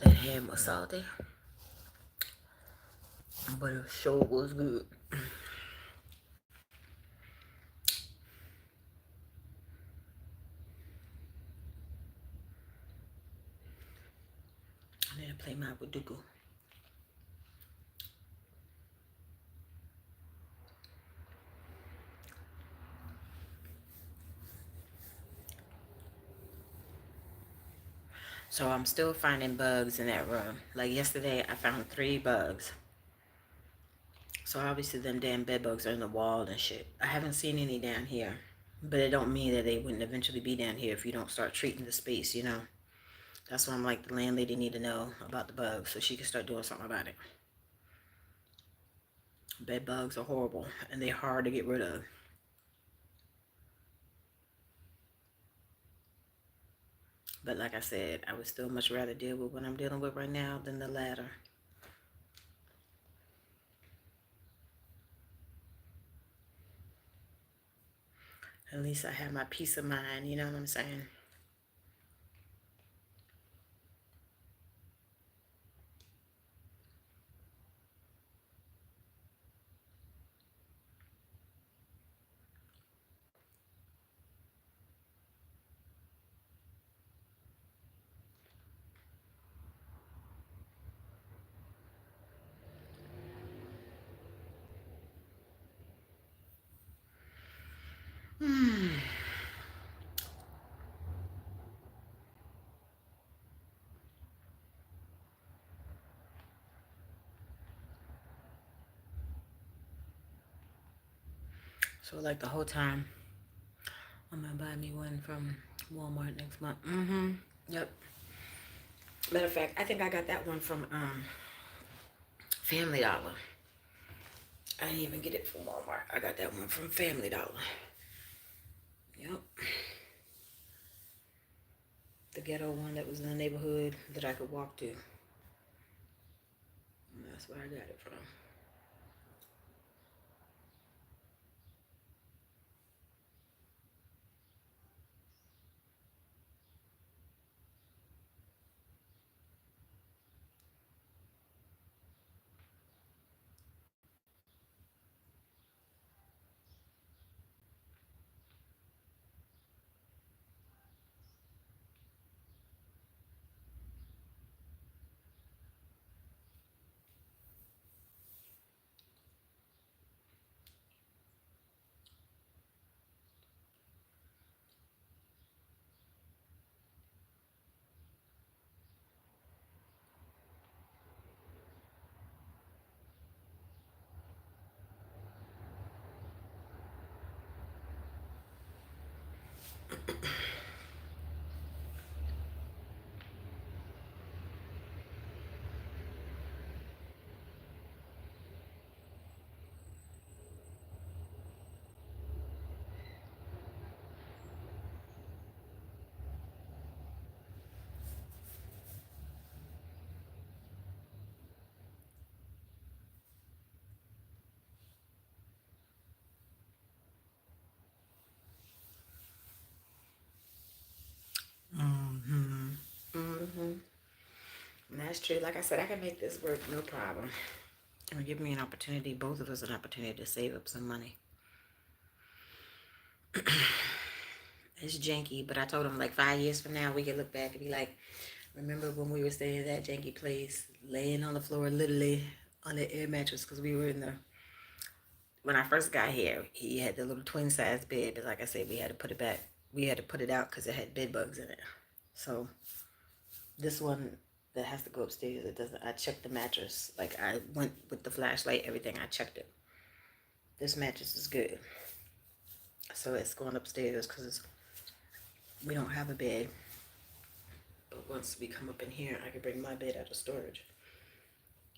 That ham was salty, but it sure was good. I need to play my Buduku. So I'm still finding bugs in that room. Like yesterday, I found 3 bugs. So obviously them damn bed bugs are in the wall and shit. I haven't seen any down here. But it don't mean that they wouldn't eventually be down here if you don't start treating the space, you know. That's why I'm like, the landlady need to know about the bugs so she can start doing something about it. Bed bugs are horrible and they're hard to get rid of. But like I said, I would still much rather deal with what I'm dealing with right now than the latter. At least I have my peace of mind, you know what I'm saying? So like the whole time, I'm gonna buy me one from Walmart next month. Yep. Matter of fact, I think I got that one from Family Dollar. I didn't even get it from Walmart. I got that one from Family Dollar. Yep. The ghetto one that was in the neighborhood that I could walk to. And that's where I got it from. Mm-hmm. Mm-hmm. And that's true. Like I said, I can make this work, no problem. Or give me an opportunity, both of us an opportunity to save up some money. It's janky, but I told him like 5 years from now we can look back and be like, remember when we were staying at that janky place, laying on the floor, literally on the air mattress, because we were in the. When I first got here, he had the little twin size bed, but like I said, we had to put it back. We had to put it out because it had bed bugs in it. So this one that has to go upstairs, it doesn't. I checked the mattress. Like I went with the flashlight, everything. I checked it. This mattress is good. So it's going upstairs because we don't have a bed. But once we come up in here, I can bring my bed out of storage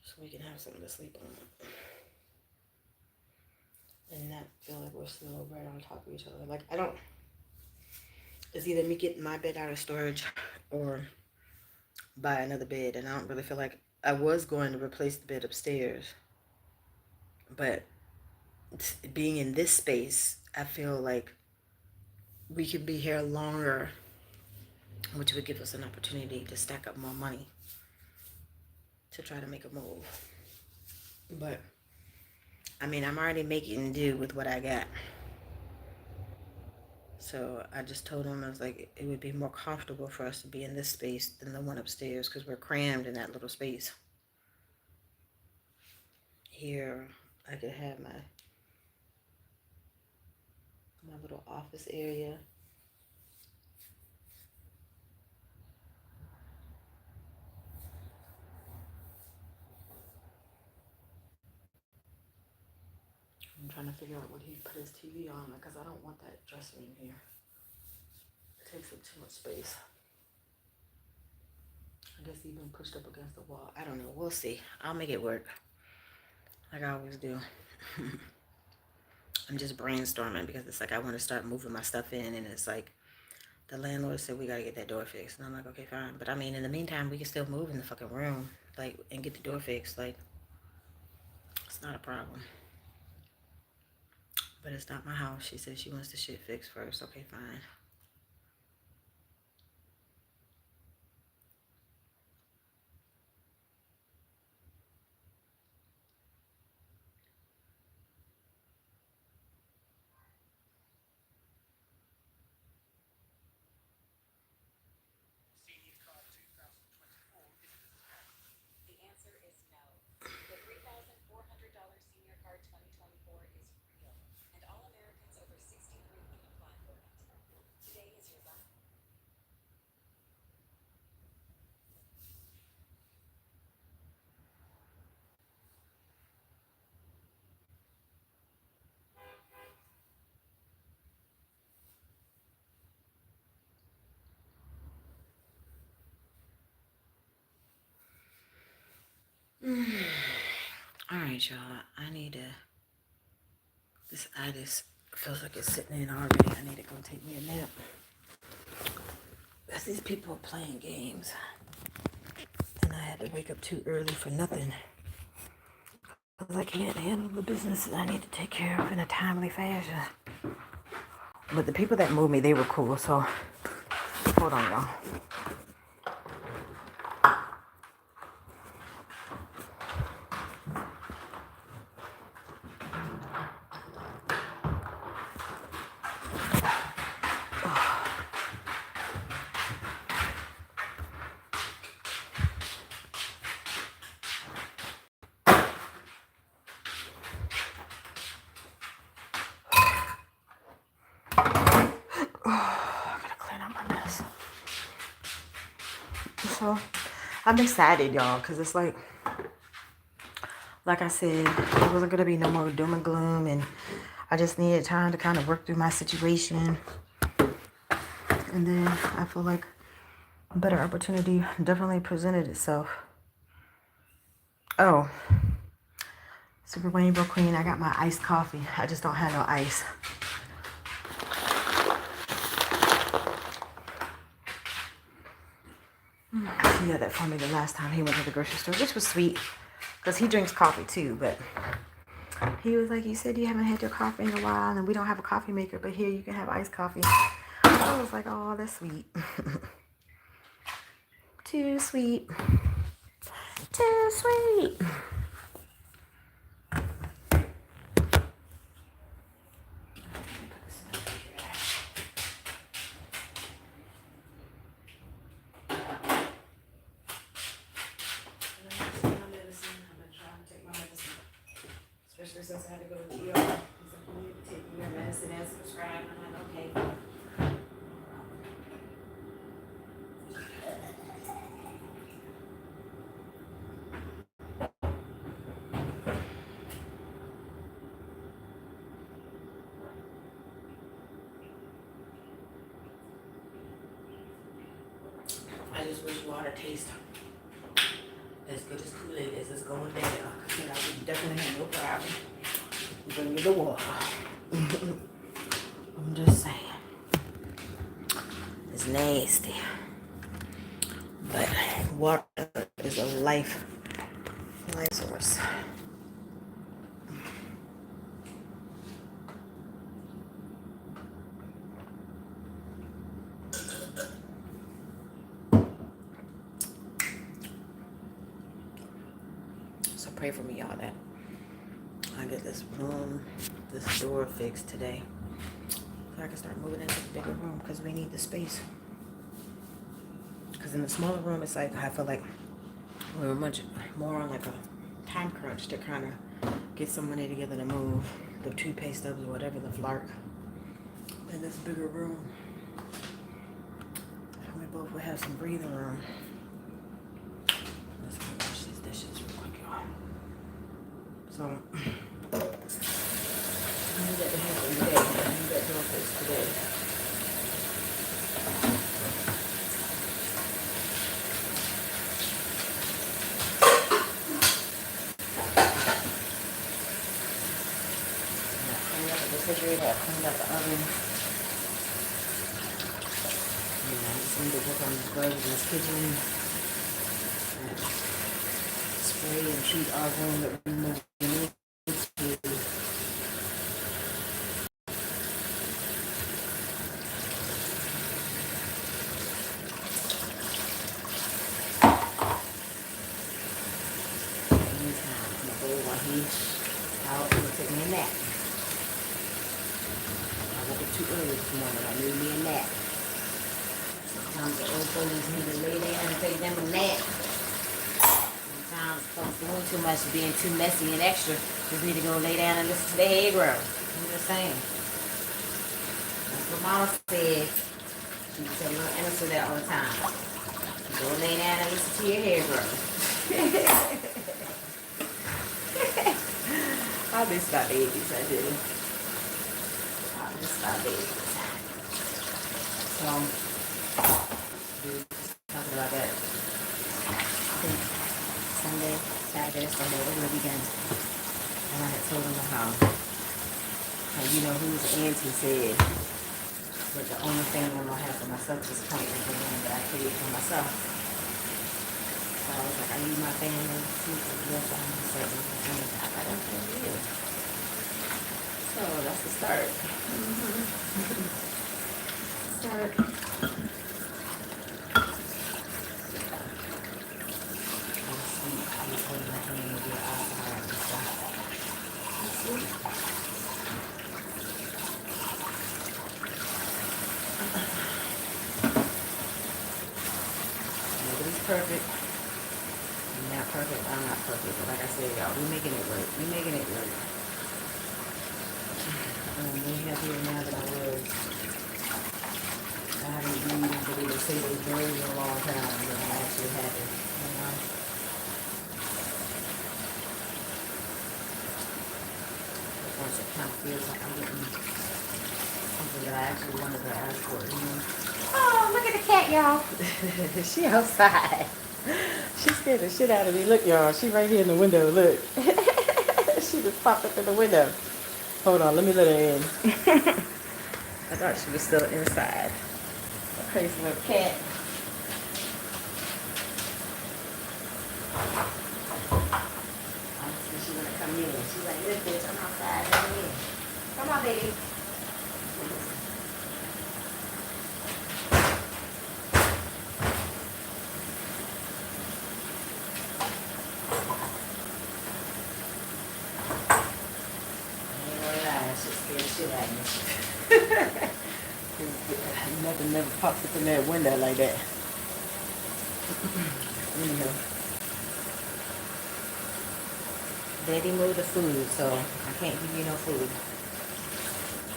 so we can have something to sleep on. And not feel like we're still right on top of each other. Like, I don't, it's either me getting my bed out of storage or buy another bed. And I don't really feel like I was going to replace the bed upstairs. But being in this space, I feel like we could be here longer, which would give us an opportunity to stack up more money to try to make a move. But I mean, I'm already making do with what I got. So I just told him, I was like, it would be more comfortable for us to be in this space than the one upstairs because we're crammed in that little space. Here, I could have my little office area. I'm trying to figure out what he put his TV on because I don't want that dresser in here. It takes up too much space. I guess he been pushed up against the wall. I don't know. We'll see. I'll make it work like I always do. I'm just brainstorming because it's like I want to start moving my stuff in, and it's like the landlord said we gotta get that door fixed, and I'm like, okay, fine. But I mean, in the meantime, we can still move in the fucking room, like, and get the door fixed. Like, it's not a problem. But it's not my house. She said she wants the shit fixed first. Okay, fine. right, y'all. I need to. This itis feels like it's sitting in already. I need to go take me a nap. Because these people are playing games. And I had to wake up too early for nothing. Because I can't handle the business that I need to take care of in a timely fashion. But the people that moved me, they were cool. So, hold on, y'all. I gotta clean up my mess. So, I'm excited, y'all, because it's like I said, it wasn't gonna be no more doom and gloom, and I just needed time to kind of work through my situation. And then I feel like a better opportunity definitely presented itself. Oh, Super Rainbow Queen, I got my iced coffee. I just don't have no ice. He had that for me the last time he went to the grocery store, which was sweet, because he drinks coffee too, but he was like, you said you haven't had your coffee in a while, and we don't have a coffee maker, but here you can have iced coffee. I was like, oh, that's sweet. Too sweet. Too sweet. Especially since I had to go to the ER. He's like, you need to take your medicine as prescribed. I'm like, okay. I just wish water tastes as good as Kool-Aid as it's going down. Because I would definitely have no problem bringing the water. I'm just saying. It's nasty. But water is a life source. So pray for me, y'all, that I get this door fixed today. So I can start moving into the bigger room, because we need the space. Because in the smaller room, it's like, I feel like we're much more on like a time crunch to kind of get some money together to move the toothpaste stubs or whatever, the flark, in this bigger room. We both will have some breathing room. Let's go wash these dishes real quick, y'all. So, I need that to happen today. I need that door fixed today. Refrigerator, I cleaned out the oven. And I just need to work on the gloves in this kitchen. And spray and treat our room that we moved into. Anytime I'm gonna go while he's out and take me a nap. I woke up too early this morning. I need me a nap. Sometimes the old folks need to lay down and take them a nap. Sometimes folks doing too much, being too messy and extra, just need to go lay down and listen to their hair grow. I'm just saying. That's what Mama said. She used to tell little Emerson that all the time. Go lay down and listen to your hair grow. I miss my babies, I do. I miss my babies. So, talking about that. I think Sunday, Saturday, Sunday, over the weekend. And I had told him how, you know, whose auntie said, but the only family I'm gonna have for myself is point is the one that I create for myself. So I was like, I need my family too, because yes, I have certain things I got them for you. So that's the start. Start. Let's see. I'm just holding my hand with your outside and stuff. Let's see. Nobody's perfect. I'm not perfect. I'm not perfect. But like I said, y'all, we making it work. We making it work. I'm happier now than I was. I haven't been able to say those words in a long time, but I'm actually happy. You know? Once it kind of feels like I'm getting something that I actually wanted to ask for, you know? Oh, look at the cat, y'all. She outside. She scared the shit out of me. Look, y'all. She right here in the window. Look. She just popped up in the window. Hold on. Let me let her in. I thought she was still inside. A crazy little cat. Honestly, she wanna come in. She's like, look, bitch, I'm outside. Come in. Come on, baby. Shit at me. Nothing never pops up in that window like that. Anyhow. Daddy moved the food, so I can't give you no food.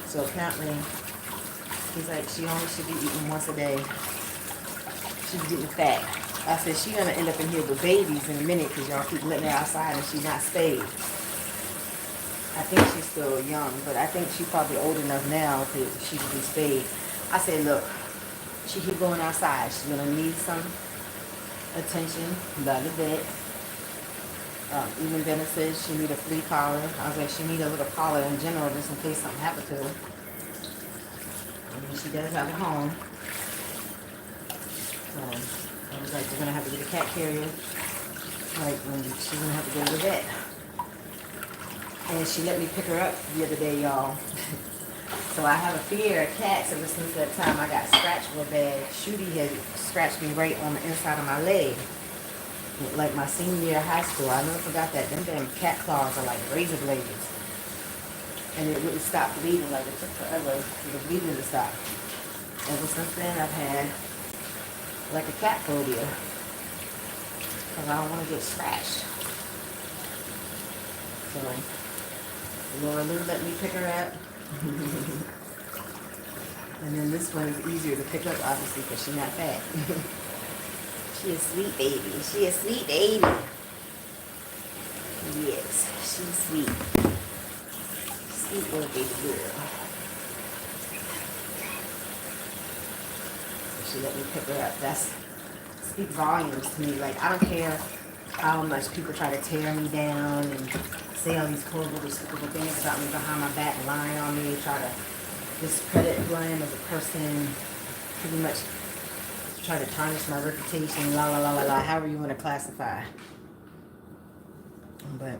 So apparently, he's like, she only should be eating once a day. She's getting fat. I said, she's going to end up in here with babies in a minute because y'all keep letting her outside and she's not spayed. I think she's still young, but I think she's probably old enough now to she can be spayed. I said, look, she keep going outside. She's gonna need some attention by the vet. Even Dennis says she need a flea collar. I was like, she need a little collar in general just in case something happened to her. I mean, she does have a home. So I was like, we're gonna have to get a cat carrier. Like, she's gonna have to go to the vet. And she let me pick her up the other day, y'all. So I have a fear of cats ever since that time I got scratched real bad. Shooty had scratched me right on the inside of my leg. Like my senior year of high school. I never forgot that. Them damn cat claws are like razor blades. And it wouldn't stop bleeding. Like it took forever for the bleeding to stop. Ever since then I've had like a cat phobia. Because I don't want to get scratched. So Laura Lou let me pick her up. And then this one is easier to pick up, obviously, because she's not fat. She a sweet baby. She a sweet baby. Yes, she's sweet. Sweet little baby girl. So she let me pick her up. That's speak volumes to me. Like, I don't care how much people try to tear me down and say all these horrible, despicable things about me behind my back, lying on me, try to discredit who I am as a person, pretty much try to tarnish my reputation, la la la la la, however you want to classify. But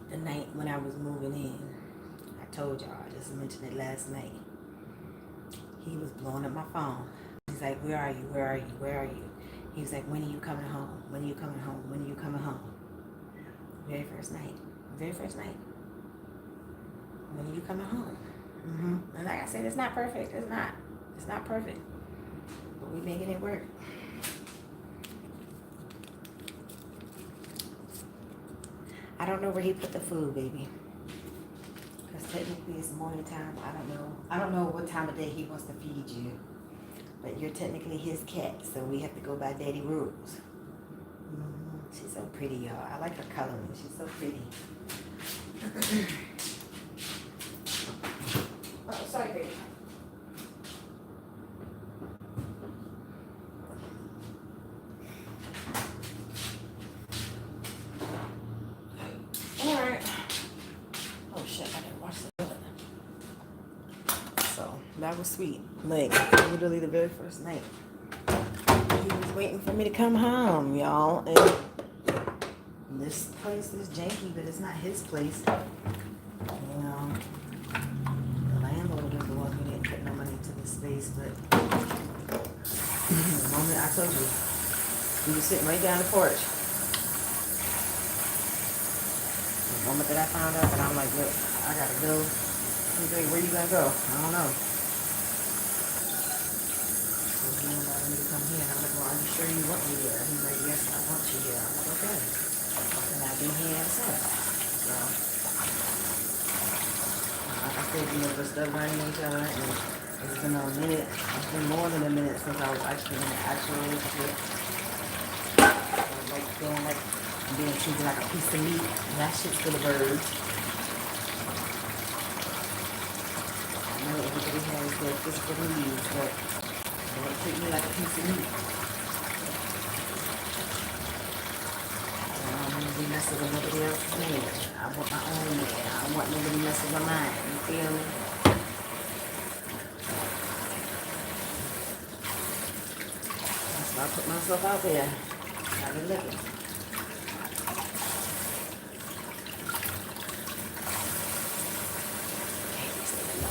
the night when I was moving in, I told y'all, I just mentioned it last night. He was blowing up my phone. He's like, where are you? Where are you? Where are you? He was like, when are you coming home? When are you coming home? When are you coming home? Very first night. Very first night. When are you coming home? And like I said, it's not perfect. It's not. It's not perfect. But we making it work. I don't know where he put the food, baby. Because technically it's morning time. I don't know what time of day he wants to feed you. But you're technically his cat, so we have to go by daddy rules. She's so pretty, y'all. I like her coloring. She's so pretty. Oh, sorry, baby. God was sweet. Like, literally the very first night. He was waiting for me to come home, y'all. And this place is janky, but it's not his place. You know, the landlord was the one who didn't put no money into this space, but the moment I told you, he was sitting right down the porch. The moment that I found out, and I'm like, look, I gotta go. He's like, where you gonna go? I don't know. So he invited me to come here, and I'm like, well, are you sure you want me here? He's like, yes, I want you here. I'm like, okay. And I've been here ever since. So, like I said, we're still learning each other, and it's been a minute. It's been more than a minute since I was actually in an actual relationship. Like feeling like I'm being treated like a piece of meat, and that shit's for the birds. I know everybody has their physical needs, but don't treat me like a piece of meat. I don't want to be messing with nobody else's man. I want my own man. I don't want nobody messing with mine. You feel me? So I put myself out there. I've been looking.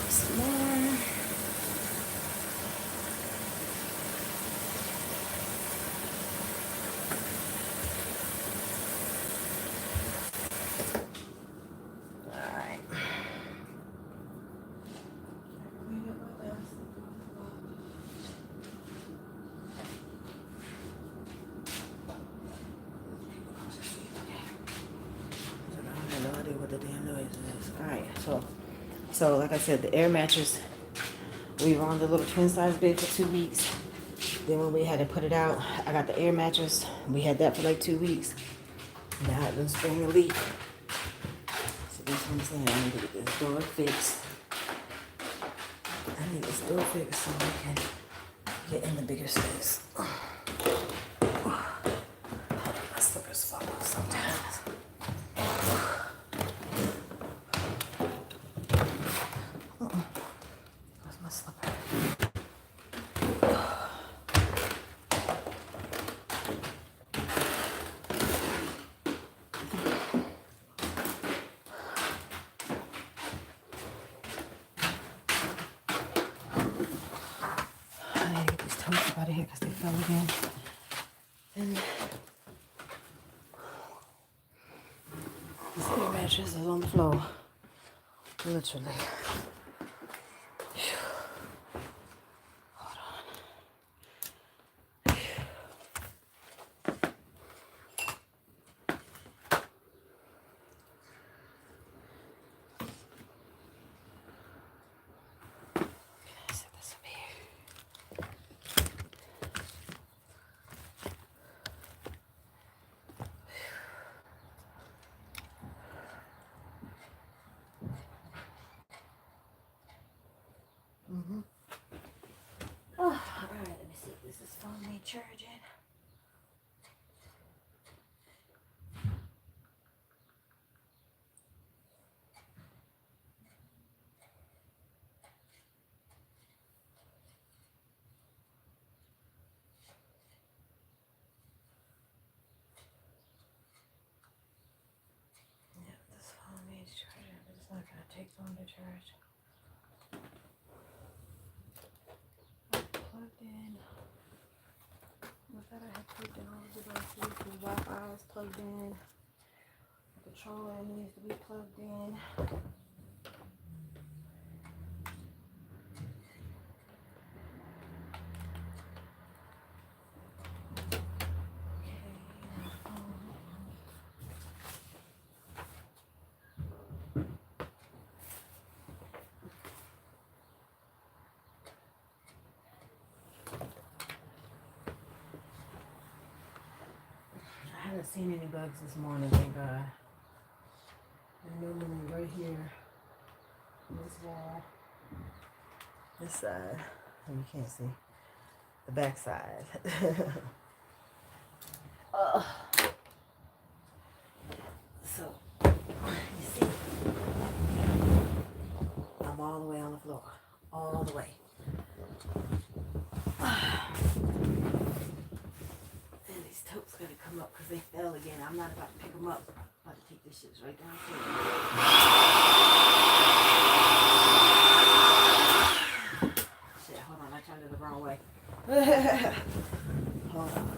Some more. Alright. I have no idea what the damn noise is. Alright, so like I said, the air mattress, we were on the little twin size bed for 2 weeks. Then when we had to put it out, I got the air mattress. We had that for like 2 weeks. Now I've been spraying a leak. So this one's saying I need to get this door fixed. I need this door fixed so we can get in the bigger space. My slippers fall off sometimes. Where's my slipper? I need to get these toes out of here because they fell again. And this air mattress is on the floor. Literally. Hold on. Set this up here. Oh, all right, let me see if this is phone me charging. Yeah, this phone needs charging, but it's not gonna take long to charge. Plugged in. I thought I had plugged in all the devices. The Wi-Fi is plugged in. The controller needs to be plugged in. I haven't seen any bugs this morning, thank God. And normally right here, this wall, this side, and you can't see, the back side. So, you see, I'm all the way on the floor, all the way. And these totes gotta come up because they fell again. I'm not about to pick them up. I'm about to take this shit right downstairs. Shit, hold on. I turned it the wrong way. Hold on.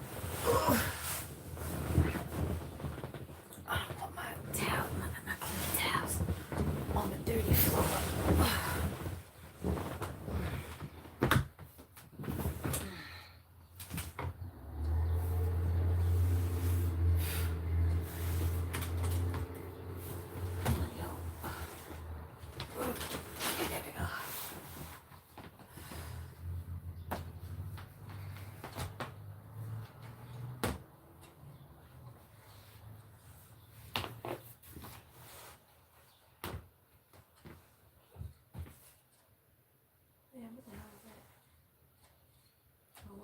I don't want my towel, my clean towels on the dirty floor.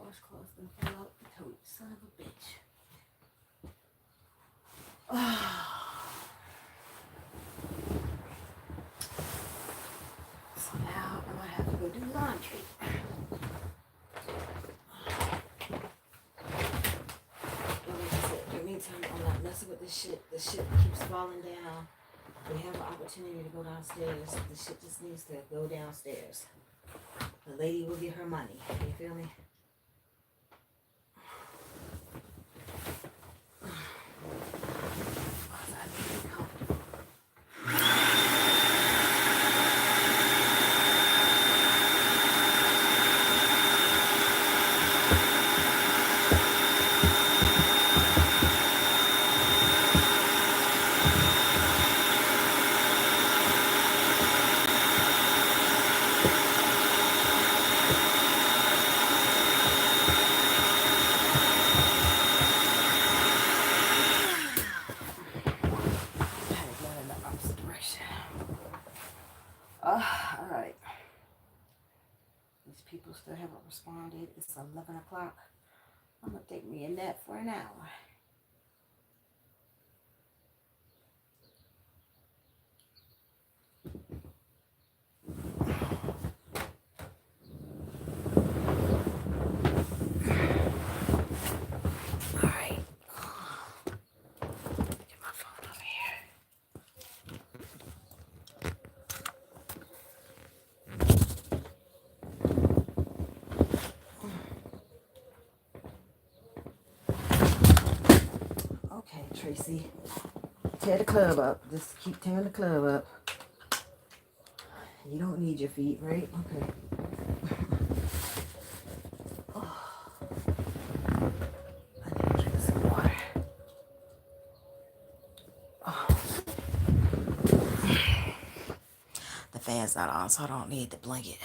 Washcloth and fill out the tote, son of a bitch. So now I'm gonna have to go do laundry. And like I said, in the meantime, I'm not messing with this shit. The shit keeps falling down. We have an opportunity to go downstairs. The shit just needs to go downstairs. The lady will get her money. You feel me? Alright. These people still haven't responded. It's 11 o'clock. I'm going to take me a nap for an hour. Alright. Get my phone over here. Okay, Tracy. Tear the club up. Just keep tearing the club up. You don't need your feet, right? Okay. Oh. I need to drink some water. Oh. The fan's not on, so I don't need the blanket.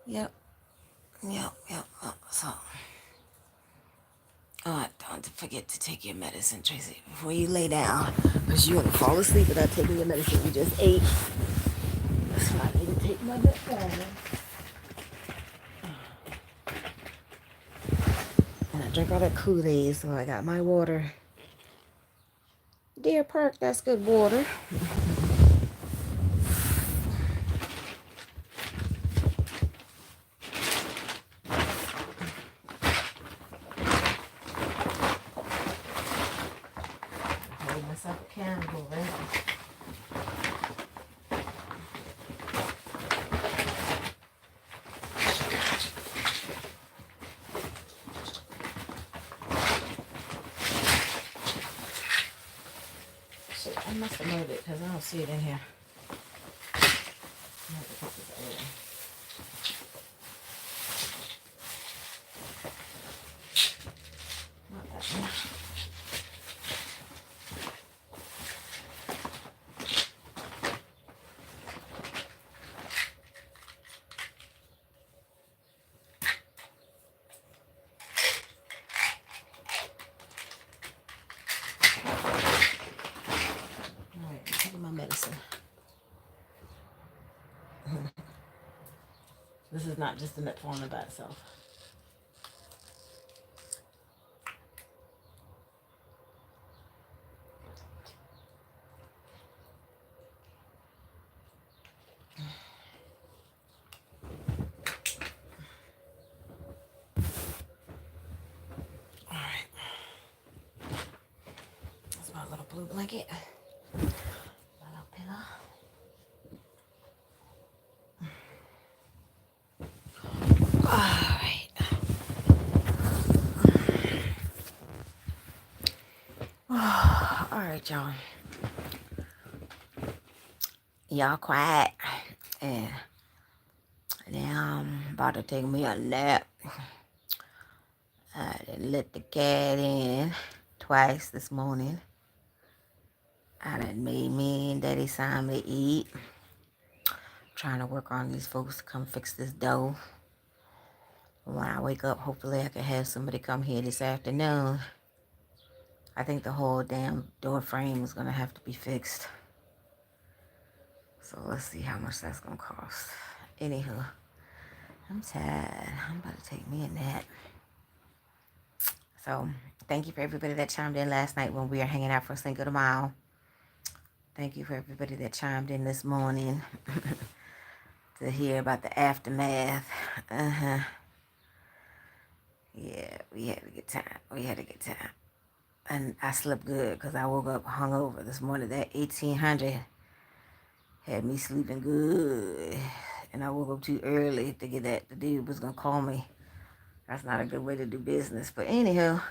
Yep. So, don't forget to take your medicine, Tracy, before you lay down, because you're gonna fall asleep without taking your medicine you just ate. So I need to take my medicine. And I drank all that Kool-Aid, so I got my water. Deer Park, that's good water. Hold myself accountable, right? Shit, I must have moved it because I don't see it in here. I have to put this away. Not that one. Alright, I'm taking my medicine. This is not just the metformin by itself. blue blanket. My little pillow. Alright. Alright, y'all. Y'all quiet. And now I'm about to take me a nap. I done let the cat in twice this morning. I done made me and Daddy something to eat. Trying to work on these folks to come fix this dough. When I wake up, hopefully I can have somebody come here this afternoon. I think the whole damn door frame is going to have to be fixed. So let's see how much that's going to cost. Anywho, I'm tired. I'm about to take me a nap. So thank you for everybody that chimed in last night when we were hanging out for Cinco de Mayo. Thank you for everybody that chimed in this morning to hear about the aftermath. Yeah, we had a good time. And I slept good because I woke up hungover this morning. That 1800 had me sleeping good. And I woke up too early to get that. The dude was going to call me. That's not a good way to do business. But anyhow,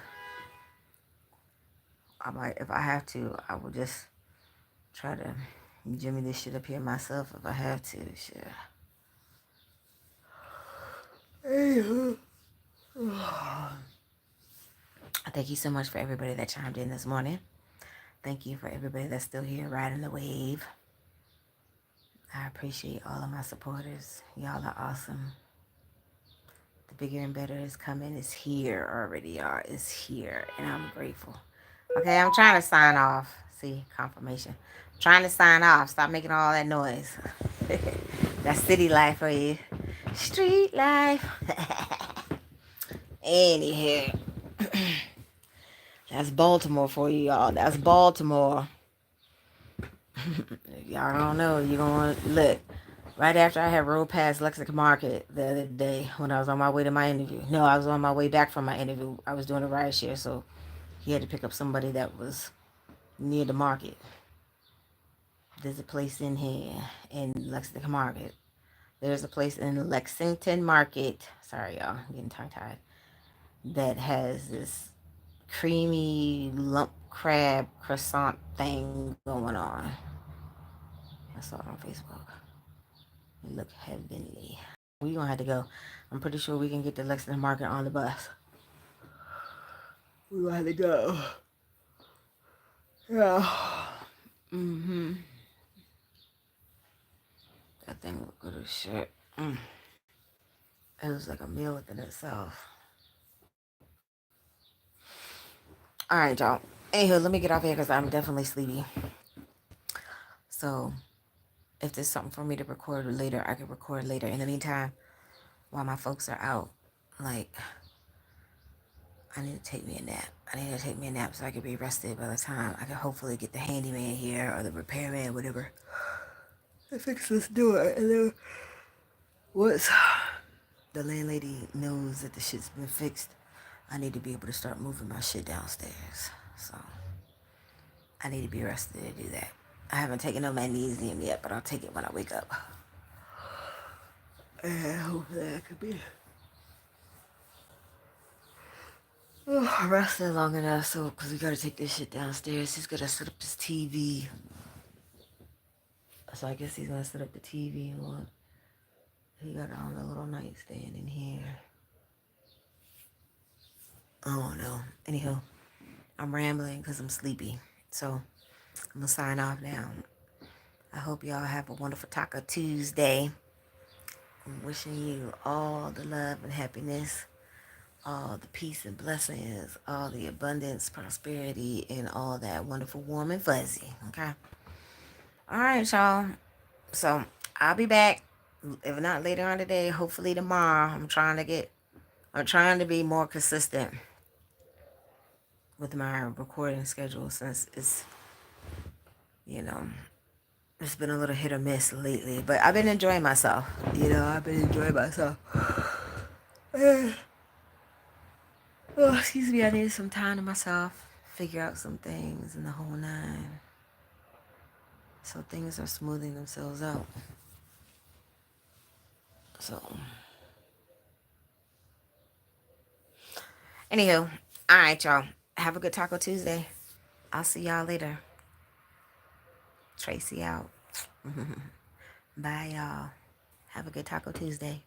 I might, if I have to, I will just try to jimmy this shit up here myself if I have to. Shit. Anywho. Thank you so much for everybody that chimed in this morning. Thank you for everybody that's still here riding the wave. I appreciate all of my supporters. Y'all are awesome. The bigger and better is coming. It's here already, y'all. It's here, and I'm grateful. Okay, I'm trying to sign off. See, confirmation. I'm trying to sign off. Stop making all that noise. That's city life for you. Street life. Anyhow. That's Baltimore for you, y'all. That's Baltimore. If y'all don't know, you're going to look. Right after I had rode past Lexington Market the other day when I was on my way to my interview. No, I was on my way back from my interview. I was doing a ride share, so he had to pick up somebody that was near the market. There's a place in here in Lexington Market. There's a place in Lexington Market. Sorry, y'all. I'm getting tongue-tied. That has this creamy lump crab croissant thing going on. I saw it on Facebook. It looked heavenly. We're going to have to go. I'm pretty sure we can get to Lexington Market on the bus. We're going to have to go. Yeah. That thing looked good as shit. It was like a meal within itself. All right, y'all. Anywho, let me get off here because I'm definitely sleepy. So if there's something for me to record later, I can record later. In the meantime, while my folks are out, like, I need to take me a nap. So I can be rested by the time I can hopefully get the handyman here or the repairman, whatever, to fix this door. And then once the landlady knows that the shit's been fixed, I need to be able to start moving my shit downstairs. So I need to be rested to do that. I haven't taken no magnesium yet, but I'll take it when I wake up. And hopefully I could be rested long enough. So, because we got to take this shit downstairs. He's going to set up this TV. So I guess he's going to set up the TV. Look, he got on the little nightstand in here. I don't know. Anyhow, I'm rambling because I'm sleepy. So I'm going to sign off now. I hope y'all have a wonderful Taco Tuesday. I'm wishing you all the love and happiness, all the peace and blessings, all the abundance, prosperity, and all that wonderful warm and fuzzy. Okay? All right, y'all. So I'll be back. If not later on today, hopefully tomorrow. I'm trying to be more consistent with my recording schedule since it's, it's been a little hit or miss lately. But I've been enjoying myself. Oh, excuse me, I need some time to myself. figure out some things in the whole nine. So things are smoothing themselves out. So, anywho, all right, y'all. Have a good Taco Tuesday. I'll see y'all later. Traci out. Bye, y'all. Have a good Taco Tuesday.